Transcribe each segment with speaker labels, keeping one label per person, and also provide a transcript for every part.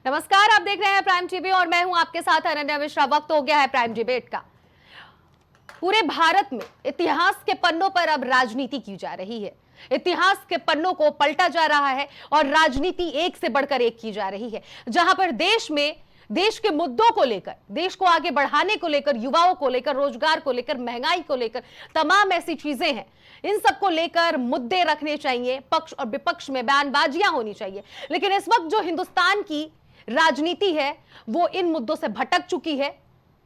Speaker 1: नमस्कार, आप देख रहे हैं प्राइम टीवी और मैं हूं आपके साथ अनन्या मिश्रा। वक्त हो गया है प्राइम डिबेट का। पूरे भारत में इतिहास के पन्नों पर अब राजनीति की जा रही है। इतिहास के पन्नों को पलटा जा रहा है और राजनीति एक से बढ़कर एक की जा रही है। जहां पर देश के मुद्दों को लेकर, देश को आगे बढ़ाने को लेकर, युवाओं को लेकर, रोजगार को लेकर, महंगाई को लेकर, तमाम ऐसी चीजें हैं, इन सबको लेकर मुद्दे रखने चाहिए, पक्ष और विपक्ष में बयानबाजियां होनी चाहिए। लेकिन इस वक्त जो हिंदुस्तान की राजनीति है वो इन मुद्दों से भटक चुकी है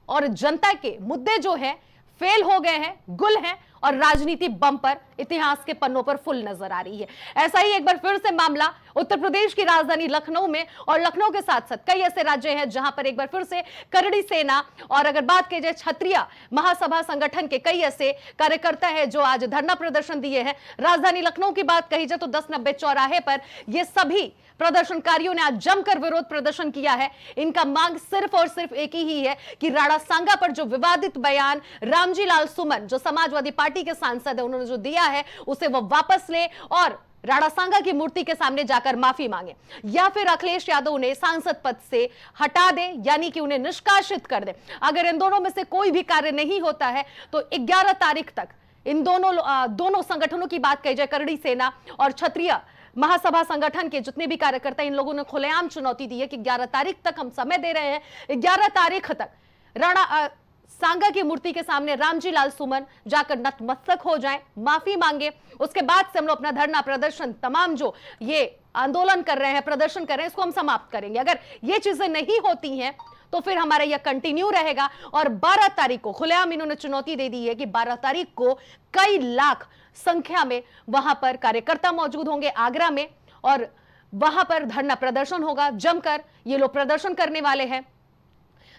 Speaker 1: और जनता के मुद्दे जो है फेल हो गए हैं, गुल हैं और राजनीति बम पर, इतिहास के पन्नों पर फुल नजर आ रही है। ऐसा ही एक बार फिर से मामला उत्तर प्रदेश की राजधानी लखनऊ में और लखनऊ के साथ साथ कई ऐसे राज्य हैं जहां पर एक बार फिर से करड़ी सेना और अगर बात की जाए क्षत्रिय महासभा संगठन के कई ऐसे कार्यकर्ता हैं जो आज धरना प्रदर्शन दिए हैं। राजधानी लखनऊ की बात कही जाए तो 1090 चौराहे पर ये सभी प्रदर्शनकारियों ने आज जमकर विरोध प्रदर्शन किया है। इनका मांग सिर्फ और सिर्फ एक ही है कि राणा सांगा पर जो विवादित बयान रामजी लाल सुमन जो समाजवादी पार्टी के सांसद है उन्होंने जो दिया है उसे वो वापस ले और राणा सांगा की मूर्ति के सामने जाकर माफी मांगे, या फिर अखिलेश यादव उन्हें सांसद पद से हटा दे, यानी कि उन्हें निष्कासित कर दे। अगर इन दोनों में से कोई भी कार्य नहीं होता है तो 11 तारीख तक इन दोनों संगठनों की बात कही जाए, करड़ी सेना और क्षत्रिय महासभा संगठन के जितने भी कार्यकर्ता, इन लोगों ने खुलेआम चुनौती दी है कि 11 तारीख तक हम समय दे रहे हैं। 11 तारीख तक राणा सांगा की मूर्ति के सामने रामजी लाल सुमन जाकर नतमस्तक हो जाएं, माफी मांगे। उसके बाद से हम लोग अपना धरना प्रदर्शन, तमाम जो ये आंदोलन कर रहे हैं, प्रदर्शन कर रहे हैं, इसको हम समाप्त करेंगे। अगर ये चीजें नहीं होती हैं तो फिर हमारा यह कंटिन्यू रहेगा। और 12 तारीख को खुलेआम इन्होंने चुनौती दे दी है कि 12 तारीख को कई लाख संख्या में वहां पर कार्यकर्ता मौजूद होंगे आगरा में और वहां पर धरना प्रदर्शन होगा। जमकर ये लोग प्रदर्शन करने वाले हैं।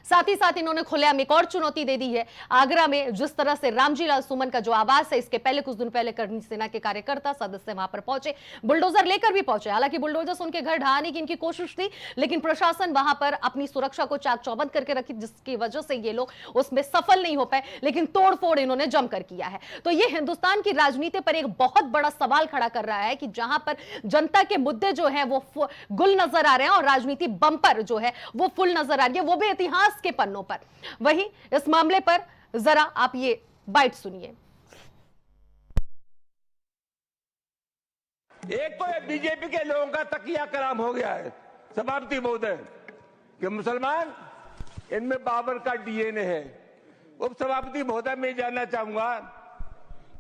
Speaker 1: साथ ही साथ इन्होंने खुलेआम एक और चुनौती दे दी है। आगरा में जिस तरह से रामजी लाल सुमन का जो आवास है, इसके पहले कुछ दिन पहले करणी सेना के कार्यकर्ता सदस्य वहां पर पहुंचे, बुलडोजर लेकर भी पहुंचे। हालांकि बुलडोजर से उनके घर ढहाने की इनकी कोशिश थी, लेकिन प्रशासन वहां पर अपनी सुरक्षा को चाक चौबंद करके रखी, जिसकी वजह से ये लोग उसमें सफल नहीं हो पाए। लेकिन तोड़फोड़ इन्होंने जमकर किया है। तो ये हिंदुस्तान की राजनीति पर एक बहुत बड़ा सवाल खड़ा कर रहा है कि जहां पर जनता के मुद्दे जो है वो गुल नजर आ रहे हैं और राजनीति बम्पर जो है वो फुल नजर आ रही है, वो भी इतिहास के पन्नों पर। वहीं इस मामले पर जरा आप ये बाइट सुनिए।
Speaker 2: एक तो ये बीजेपी के लोगों का तकिया कलाम हो गया है सभापति महोदय कि मुसलमान इनमें बाबर का डीएनए है। उप सभापति महोदय मैं जानना चाहूंगा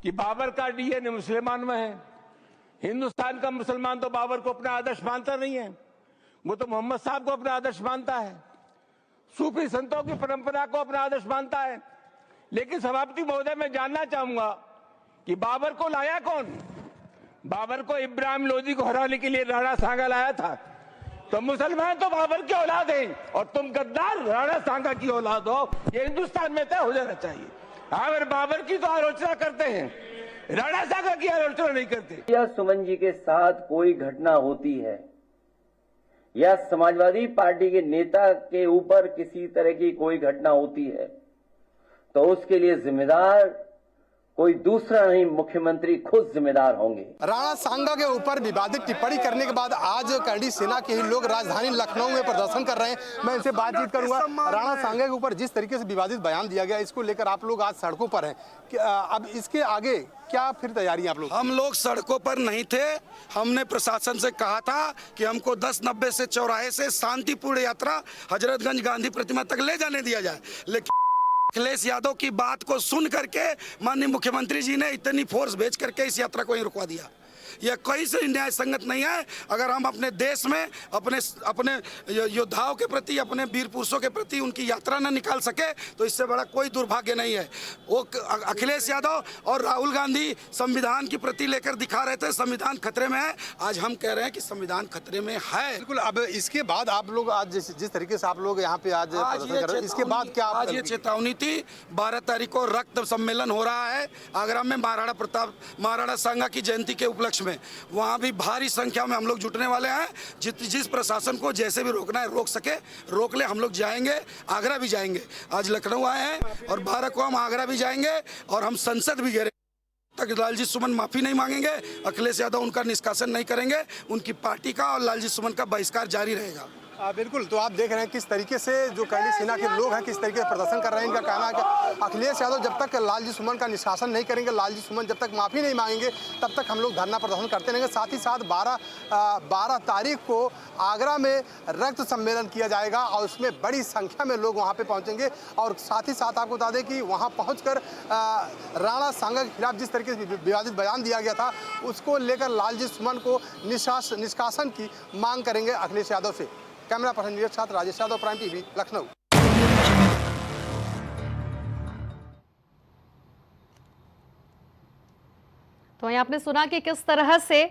Speaker 2: कि बाबर का डीएनए मुसलमान में है। हिंदुस्तान का मुसलमान तो बाबर को अपना आदर्श मानता नहीं है, वो तो मोहम्मद साहब को अपना आदर्श मानता है, सूफी संतों की परंपरा को अपना आदर्श मानता है। लेकिन सभापति महोदय मैं जानना चाहूंगा कि बाबर को लाया कौन? बाबर को इब्राहिम लोदी को हराने के लिए राणा सांगा लाया था। तो मुसलमान तो बाबर की औलाद हैं और तुम गद्दार राणा सांगा की औलाद हो, ये हिंदुस्तान में तय हो जाना चाहिए। अगर बाबर की तो आलोचना करते हैं, राणा सांगा की आलोचना नहीं करते।
Speaker 3: या सुमन जी के साथ कोई घटना होती है या समाजवादी पार्टी के नेता के ऊपर किसी तरह की कोई घटना होती है तो उसके लिए जिम्मेदार कोई दूसरा नहीं, मुख्यमंत्री खुद जिम्मेदार होंगे।
Speaker 4: राणा सांगा के ऊपर विवादित टिप्पणी करने के बाद आज करड़ी सेना के ही लोग राजधानी लखनऊ में प्रदर्शन कर रहे हैं। मैं इनसे बातचीत करूंगा। राणा सांगा के ऊपर जिस तरीके से विवादित बयान दिया गया, इसको लेकर आप लोग आज सड़कों पर हैं। अब इसके आगे क्या फिर तैयारी आप लोग?
Speaker 5: हम लोग सड़कों पर नहीं थे। हमने प्रशासन से कहा था कि हमको 1090 से चौराहे से शांतिपूर्ण यात्रा हजरतगंज गांधी प्रतिमा तक ले जाने दिया जाए, लेकिन अखिलेश यादव की बात को सुन करके माननीय मुख्यमंत्री जी ने इतनी फोर्स भेज करके इस यात्रा को ही रुकवा दिया। यह कोई से न्याय संगत नहीं है। अगर हम अपने देश में अपने योद्धाओं के प्रति, अपने वीर पुरुषों के प्रति उनकी यात्रा न निकाल सके तो इससे बड़ा कोई दुर्भाग्य नहीं है। वो अखिलेश यादव और राहुल गांधी संविधान की प्रति लेकर दिखा रहे थे संविधान खतरे में है। आज हम कह रहे हैं कि संविधान खतरे में है।
Speaker 4: बिल्कुल। अब इसके बाद आप लोग आज जिस तरीके से आप लोग यहाँ पे आज इसके बाद क्या?
Speaker 5: आज ये चेतावनी थी। 12 तारीख को रक्त सम्मेलन हो रहा है आगरा में महाराणा सांगा की जयंती के उपलक्ष्य में। वहाँ भी भारी संख्या में हम लोग जुटने वाले हैं। जिस प्रशासन को जैसे भी रोकना है रोक सके रोक ले। हम लोग जाएंगे, आगरा भी जाएंगे। आज लखनऊ आए हैं और 12 को हम आगरा भी जाएंगे और हम संसद भी घेरे तक लालजी सुमन माफी नहीं मांगेंगे। अखिलेश यादव उनका निष्कासन नहीं करेंगे। उनकी पार्टी का और लालजी सुमन का बहिष्कार जारी रहेगा।
Speaker 4: बिल्कुल, तो आप देख रहे हैं किस तरीके से जो करणी सेना के लोग हैं किस तरीके से प्रदर्शन कर रहे हैं। इनका कहना है कि अखिलेश यादव जब तक लालजी सुमन का निष्कासन नहीं करेंगे, लालजी सुमन जब तक माफ़ी नहीं मांगेंगे, तब तक हम लोग धरना प्रदर्शन करते रहेंगे। साथ ही साथ 12 तारीख को आगरा में रक्त सम्मेलन किया जाएगा और उसमें बड़ी संख्या में लोग वहाँ पर पहुँचेंगे। और साथ ही साथ आपको बता दें कि वहाँ पहुँच राणा सांगा के खिलाफ जिस तरीके से विवादित बयान दिया गया था, उसको लेकर लालजी सुमन को निष्कासन की मांग करेंगे अखिलेश यादव से। कैमरा पर्सन नीरज छात्र, राजेश यादव, प्राइम टीवी, लखनऊ।
Speaker 1: तो यहाँ आपने सुना कि किस तरह से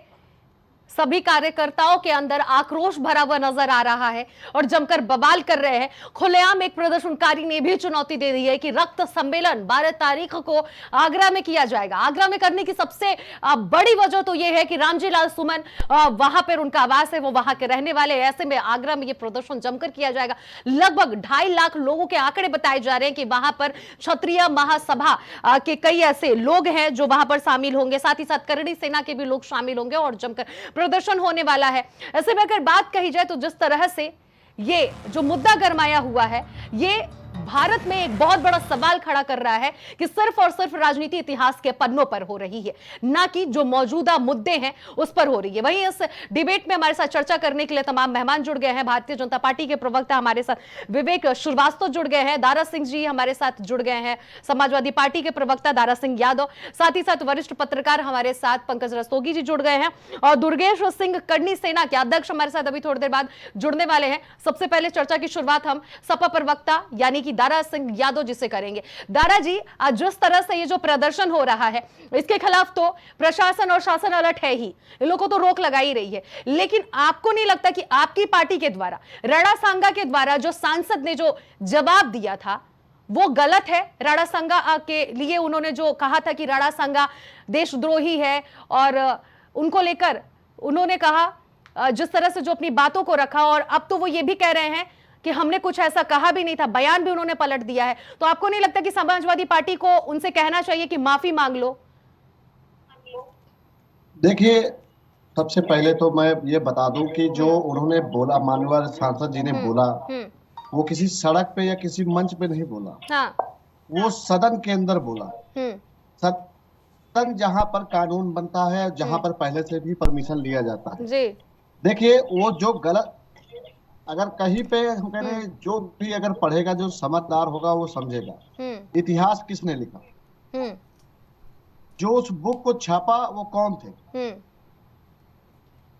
Speaker 1: सभी कार्यकर्ताओं के अंदर आक्रोश भरा हुआ नजर आ रहा है और जमकर बवाल कर रहे हैं। खुलेआम एक प्रदर्शनकारी ने भी चुनौती दे दी है कि रक्त सम्मेलन 12 तारीख को आगरा में किया जाएगा। आगरा में करने की सबसे बड़ी वजह तो यह है कि रामजी लाल सुमन वहां पर उनका आवास है, वो वहां के रहने वाले हैं। ऐसे में आगरा में यह प्रदर्शन जमकर किया जाएगा। लगभग 2.5 लाख लोगों के आंकड़े बताए जा रहे हैं कि वहां पर क्षत्रिय महासभा के कई ऐसे लोग हैं जो वहां पर शामिल होंगे। साथ ही साथ करणी सेना के भी लोग शामिल होंगे और जमकर प्रदर्शन होने वाला है। ऐसे में अगर बात कही जाए तो जिस तरह से ये जो मुद्दा गरमाया हुआ है, ये भारत में एक बहुत बड़ा सवाल खड़ा कर रहा है कि सिर्फ और सिर्फ राजनीति इतिहास के पन्नों पर हो रही है, ना कि जो मौजूदा मुद्दे हैं उस पर हो रही है। वहीं इस डिबेट में हमारे साथ चर्चा करने के लिए तमाम मेहमान जुड़ गए हैं। भारतीय जनता पार्टी के प्रवक्ता हमारे साथ विवेक श्रीवास्तव जुड़ गए हैं, दारा सिंह जी हमारे साथ जुड़ गए हैं, समाजवादी पार्टी के प्रवक्ता दारा सिंह यादव, साथ ही साथ वरिष्ठ पत्रकार हमारे साथ पंकज रस्तोगी जी जुड़ गए हैं और दुर्गेश सिंह करणी सेना के अध्यक्ष हमारे साथ अभी थोड़ी देर बाद जुड़ने वाले हैं। सबसे पहले चर्चा की शुरुआत हम सपा प्रवक्ता यानी कि दारा सिंह यादव जी से करेंगे। दारा जी, आज जिस तरह से ये जो प्रदर्शन हो रहा है इसके खिलाफ तो प्रशासन और शासन अलर्ट है ही, इन लोगों को तो रोक लगा ही रही है, लेकिन आपको नहीं लगता कि आपकी पार्टी के द्वारा, राणा सांगा के द्वारा जो सांसद ने जो जवाब दिया था वो गलत है? राणा सांगा के लिए उन्होंने जो कहा था कि राणा सांगा देशद्रोही है और उनको लेकर उन्होंने कहा जिस तरह से जो अपनी बातों को रखा, और अब तो वो ये भी कह रहे हैं कि हमने कुछ ऐसा कहा भी नहीं था, बयान भी उन्होंने पलट दिया है। तो आपको नहीं लगता कि समाजवादी पार्टी को उनसे कहना चाहिए कि माफी मांग लो?
Speaker 6: देखिए, सबसे पहले तो मैं ये बता दूं कि जो उन्होंने बोला, माननीय सांसद जी ने बोला, वो किसी सड़क पे या किसी मंच पे नहीं बोला।
Speaker 1: हाँ।
Speaker 6: वो सदन के अंदर बोला। सदन जहां पर कानून बनता है, जहां पर पहले से भी परमिशन लिया जाता है जी। देखिए, वो जो गलत, अगर कहीं पे हम कह रहे हैं, जो भी अगर पढ़ेगा, जो समझदार होगा वो समझेगा इतिहास किसने लिखा, जो उस बुक को छापा वो कौन थे।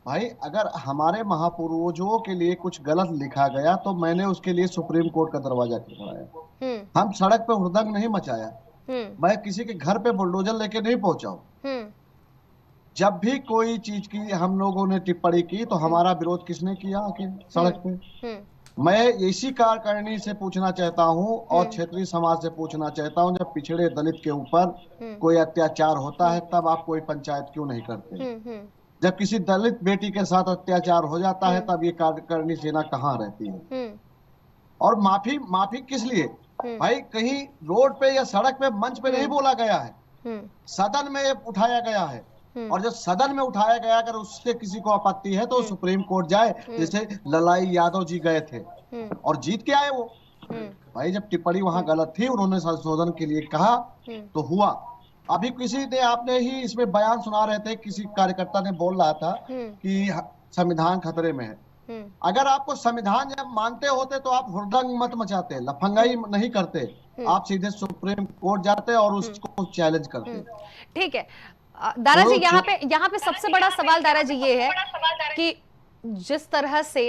Speaker 6: भाई, अगर हमारे महापूर्वजों के लिए कुछ गलत लिखा गया तो मैंने उसके लिए सुप्रीम कोर्ट का दरवाजा खटखटाया। हम सड़क पे हुड़दंग नहीं मचाया, मैं किसी के घर पे बुलडोजर लेके नहीं पहुंचा हूं। जब भी कोई चीज की हम लोगों ने टिप्पणी की तो हमारा विरोध किसने किया आके सड़क पे? मैं इसी कार्यकारिणी से पूछना चाहता हूं और क्षेत्रीय समाज से पूछना चाहता हूं, जब पिछड़े दलित के ऊपर कोई अत्याचार होता है तब आप कोई पंचायत क्यों नहीं करते? जब किसी दलित बेटी के साथ अत्याचार हो जाता है तब ये कार्यकारिणी सेना कहाँ रहती है? और माफी किस लिए? भाई, कहीं रोड पे या सड़क पे मंच पे नहीं बोला गया है, सदन में उठाया गया है। और जब सदन में उठाया गया, अगर उससे किसी को आपत्ति है तो सुप्रीम कोर्ट जाए, जैसे ललाई यादव जी गए थे और जीत के आए वो। भाई, जब टिप्पणी वहां गलत थी, उन्होंने संशोधन के लिए कहा तो हुआ। अभी किसी ने, आपने ही इसमें बयान सुना रहे थे, किसी कार्यकर्ता ने बोल रहा था कि संविधान खतरे में है। अगर आपको संविधान जब मानते होते तो आप हुड़दंग मत मचाते, लफंगाई नहीं करते, आप सीधे सुप्रीम कोर्ट जाते और उसको चैलेंज करते।
Speaker 1: ठीक है दारा जी, यहाँ पे सबसे बड़ा सवाल दारा जी ये है कि जिस तरह से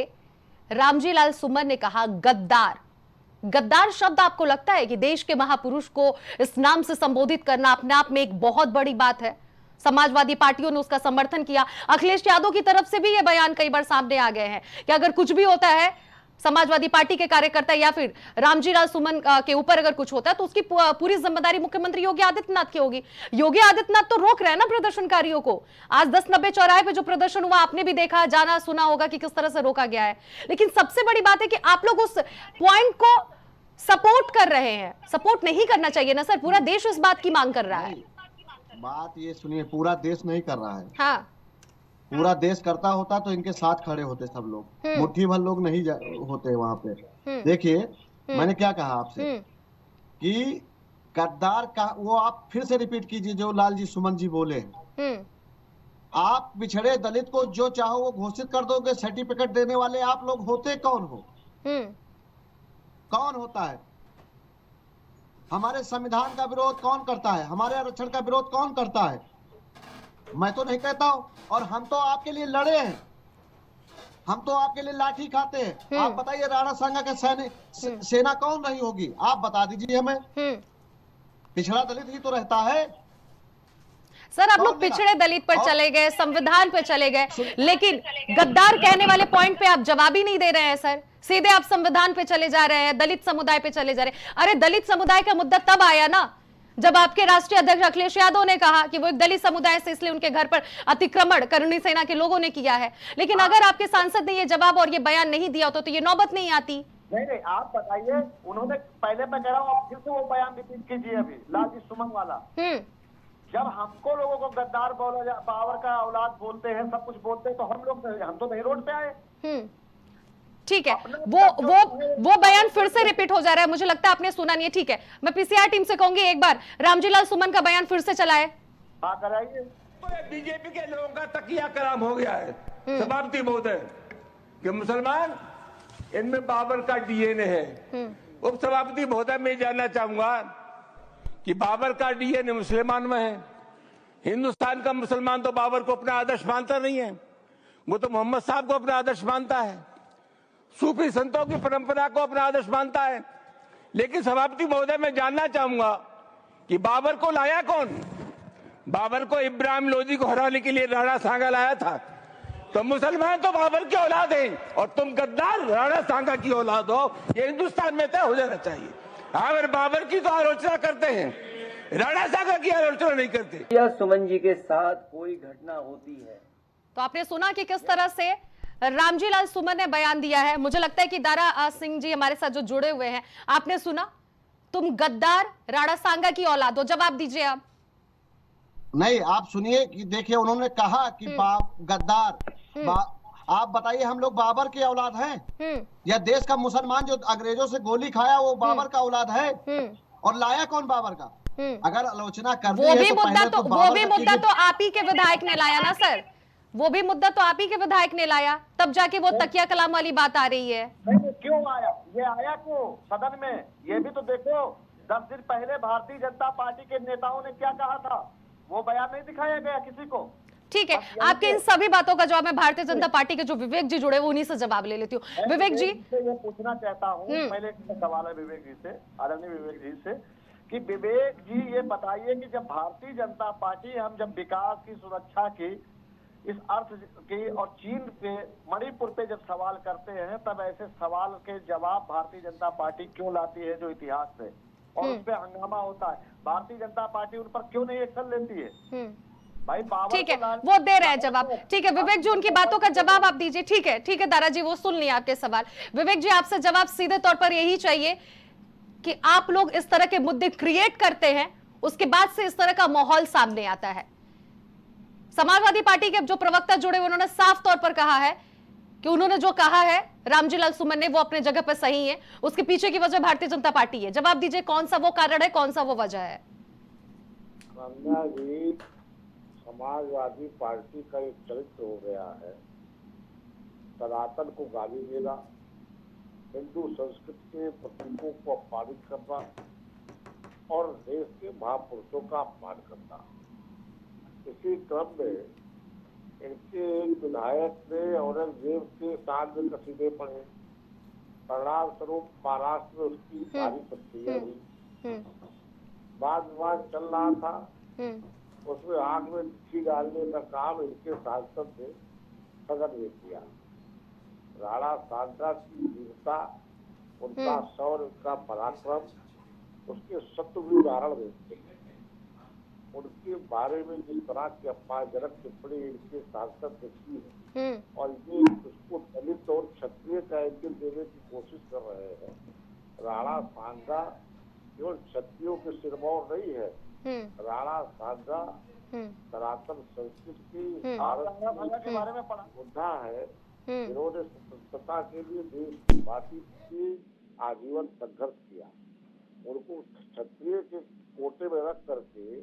Speaker 1: रामजी लाल सुमन ने कहा गद्दार शब्द, आपको लगता है कि देश के महापुरुष को इस नाम से संबोधित करना अपने आप में एक बहुत बड़ी बात है? समाजवादी पार्टियों ने उसका समर्थन किया, अखिलेश यादव की तरफ से भी ये बयान कई बार सामने आ गए हैं कि अगर कुछ भी होता है समाजवादी पार्टी के कार्यकर्ता या फिर रामजी लाल सुमन के ऊपर अगर कुछ होता है तो उसकी पूरी जिम्मेदारी मुख्यमंत्री योगी आदित्यनाथ की होगी। योगी आदित्यनाथ तो रोक रहे हैं ना प्रदर्शनकारियों को। आज 10-90 चौराहे पे जो प्रदर्शन हुआ आपने भी देखा, जाना सुना होगा कि किस तरह से रोका गया है। लेकिन सबसे बड़ी बात है कि आप लोग उस पॉइंट को सपोर्ट कर रहे हैं। सपोर्ट नहीं करना चाहिए ना सर, पूरा देश इस बात की मांग कर रहा है।
Speaker 6: बात ये सुनिए, पूरा देश नहीं कर रहा है।
Speaker 1: हाँ,
Speaker 6: पूरा देश करता होता तो इनके साथ खड़े होते सब लोग, मुट्ठी भर लोग नहीं होते वहां पे। देखिए मैंने क्या कहा आपसे कि गद्दार का वो आप फिर से रिपीट कीजिए जो लालजी सुमन जी बोले हैं। आप पिछड़े दलित को जो चाहो वो घोषित कर दोगे, सर्टिफिकेट देने वाले आप लोग होते कौन हो? कौन होता है? हमारे संविधान का विरोध कौन करता है? हमारे आरक्षण का विरोध कौन करता है? मैं तो नहीं कहता हूं। और हम तो आपके लिए लड़े हैं, हम तो आपके लिए लाठी खाते हैं। आप बताइए राणा सांगा का सेना कौन नहीं होगी? आप बता दीजिए हमें। पिछड़ा दलित ही तो रहता है।
Speaker 1: सर आप लोग पिछड़े दलित पर चले गए, संविधान पर चले गए, लेकिन गद्दार कहने वाले पॉइंट पे आप जवाब ही नहीं दे रहे हैं सर। सीधे आप संविधान पे चले जा रहे हैं, दलित समुदाय पे चले जा रहे हैं। अरे दलित समुदाय का मुद्दा तब आया ना जब आपके राष्ट्रीय अध्यक्ष अखिलेश यादव ने कहा कि वो एक दलित समुदाय से, इसलिए उनके घर पर अतिक्रमण करनी सेना के लोगों ने किया है। लेकिन अगर आपके सांसद ने ये जवाब और ये बयान नहीं दिया होता तो ये नौबत नहीं आती।
Speaker 7: नहीं, आप बताइए, उन्होंने पहले मैं कह रहा हूँ, आप फिर से वो बयान रिपीट कीजिए अभी लालजी सुमन वाला। जब हमको लोगों को गद्दार बोला, बाबर का औलाद बोलते हैं, सब कुछ बोलते हैं, तो हम तो नहीं रोड पे आए।
Speaker 1: ठीक है, वो बयान फिर से रिपीट हो जा रहा है, मुझे लगता है आपने सुना नहीं है। ठीक है, मैं पीसीआर टीम से कहूंगी एक बार रामजीलाल सुमन का बयान फिर से चलाए।
Speaker 7: हाँ कराइए।
Speaker 2: बीजेपी के लोगों का तकिया कलाम हो गया है सभापति महोदय कि मुसलमान इनमें बाबर का डीएनए है। उप सभापति महोदय मैं जानना चाहूंगा कि बाबर का डीएनए मुसलमान में है। हिंदुस्तान का मुसलमान तो बाबर को अपना आदर्श मानता नहीं है, वो तो मोहम्मद साहब को अपना आदर्श मानता है, सूफी संतों की परंपरा को अपना आदर्श मानता है। लेकिन सभापति महोदय मैं जानना चाहूंगा कि बाबर को लाया कौन? बाबर को इब्राहिम लोदी को हराने के लिए राणा सांगा लाया था। तो मुसलमान तो बाबर की औलाद है और तुम गद्दार राणा सांगा की औलाद हो, ये हिंदुस्तान में तय हो जाना चाहिए। अगर बाबर की तो आलोचना करते हैं, राणा सांगा की आलोचना नहीं करते।
Speaker 3: या सुमन जी के साथ कोई घटना होती है
Speaker 1: तो आपने सुना कि किस तरह से रामजीलाल सुमन ने बयान दिया है। मुझे लगता है कि दारा सिंह जी हमारे साथ जो जुड़े हुए हैं, आपने सुना, तुम गद्दार राणा सांगा की औलाद हो। जवाब दीजिए आप।
Speaker 6: नहीं, आप सुनिए कि देखिए उन्होंने कहा कि गद्दार आप बताइए, हम लोग बाबर की औलाद हैं या देश का मुसलमान जो अंग्रेजों से गोली खाया वो बाबर का औलाद है? और लाया कौन बाबर का? अगर आलोचना करनी है
Speaker 1: वो भी मुद्दा तो आप ही के विधायक ने लाया ना सर, वो भी मुद्दा तो आप ही के विधायक ने लाया, तब जाके वो तकिया कलाम वाली बात आ रही है।
Speaker 7: नहीं, क्यों आया? ये आया क्यों सदन में? ये भी तो देखो, 10 दिन पहले भारतीय जनता पार्टी के नेताओं ने क्या कहा था, वो बयान नहीं दिखाया गया किसी को।
Speaker 1: ठीक है, आपके इन सभी बातों का जवाब मैं भारतीय जनता पार्टी के जो विवेक जी जुड़े उन्हीं से जवाब ले लेती हूँ। विवेक जी
Speaker 7: से ये पूछना चाहता हूँ, पहले सवाल है विवेक जी से, आदरणीय विवेक जी से, कि विवेक जी ये बताइए कि जब भारतीय जनता पार्टी, हम जब विकास की, सुरक्षा की, इस अर्थ की और चीन पे, मणिपुर पे जब सवाल करते हैं, तब ऐसे सवाल के जवाब भारतीय जनता पार्टी क्यों लाती है जो इतिहास से, और उस पर हंगामा होता है, भारतीय जनता पार्टी उन पर क्यों नहीं एक्शन लेती है? भाई बाबर,
Speaker 1: ठीक है, वो दे रहे हैं जवाब। ठीक है विवेक जी, उनकी बातों का जवाब आप दीजिए। ठीक है दारा जी, वो सुन लिया आपके सवाल। विवेक जी, आपसे जवाब सीधे तौर पर यही चाहिए कि आप लोग इस तरह के मुद्दे क्रिएट करते हैं, उसके बाद से इस तरह का माहौल सामने आता है। समाजवादी पार्टी के जो प्रवक्ता जुड़े उन्होंने साफ तौर पर कहा है कि उन्होंने जो कहा है रामजीलाल सुमन ने, वो अपने जगह पर सही है, उसके पीछे की वजह भारतीय जनता पार्टी है। जवाब दीजिए, कौन सा वो कारण है, कौन सा वो वजह है?
Speaker 8: समाजवादी पार्टी का एक चरित्र हो गया है सनातन को गाली देना, हिंदू संस्कृति के प्रतीकों को अपमानित करना और देश के महापुरुषों का अपमान करना। इसी क्रम में इनके एक विधायक ने औरंगजेब के साथ में कसीदे पढ़े, परिणाम स्वरूप महाराष्ट्र में उसकी भारी प्रतिक्रिया हुई। वाद विवाद चल रहा था, उसमें आग में चिट्ठी डालने का काम इनके सांसद ने सदन में किया। राणा सांगा की वीरता, उनका शौर्य, उनका पराक्रम, उसके शत्रु उदाहरण देते हैं। उनके बारे में जिस तरह की अपमानजनक टिप्पणी इनके सांसद ने की है और ये उसको दलित और क्षत्रिय का एंगल देने की कोशिश कर रहे हैं। राणा सांगा केवल क्षत्रियों के सिरमौर नहीं है, राणा सांगा सनातन संस्कृति की भारत
Speaker 7: के बारे में पढ़ा
Speaker 8: मुद्दा है। इन्होंने स्वतंत्रता के लिए देश माटी के आजीवन संघर्ष किया। उनको क्षत्रिय के कोटे में रख करके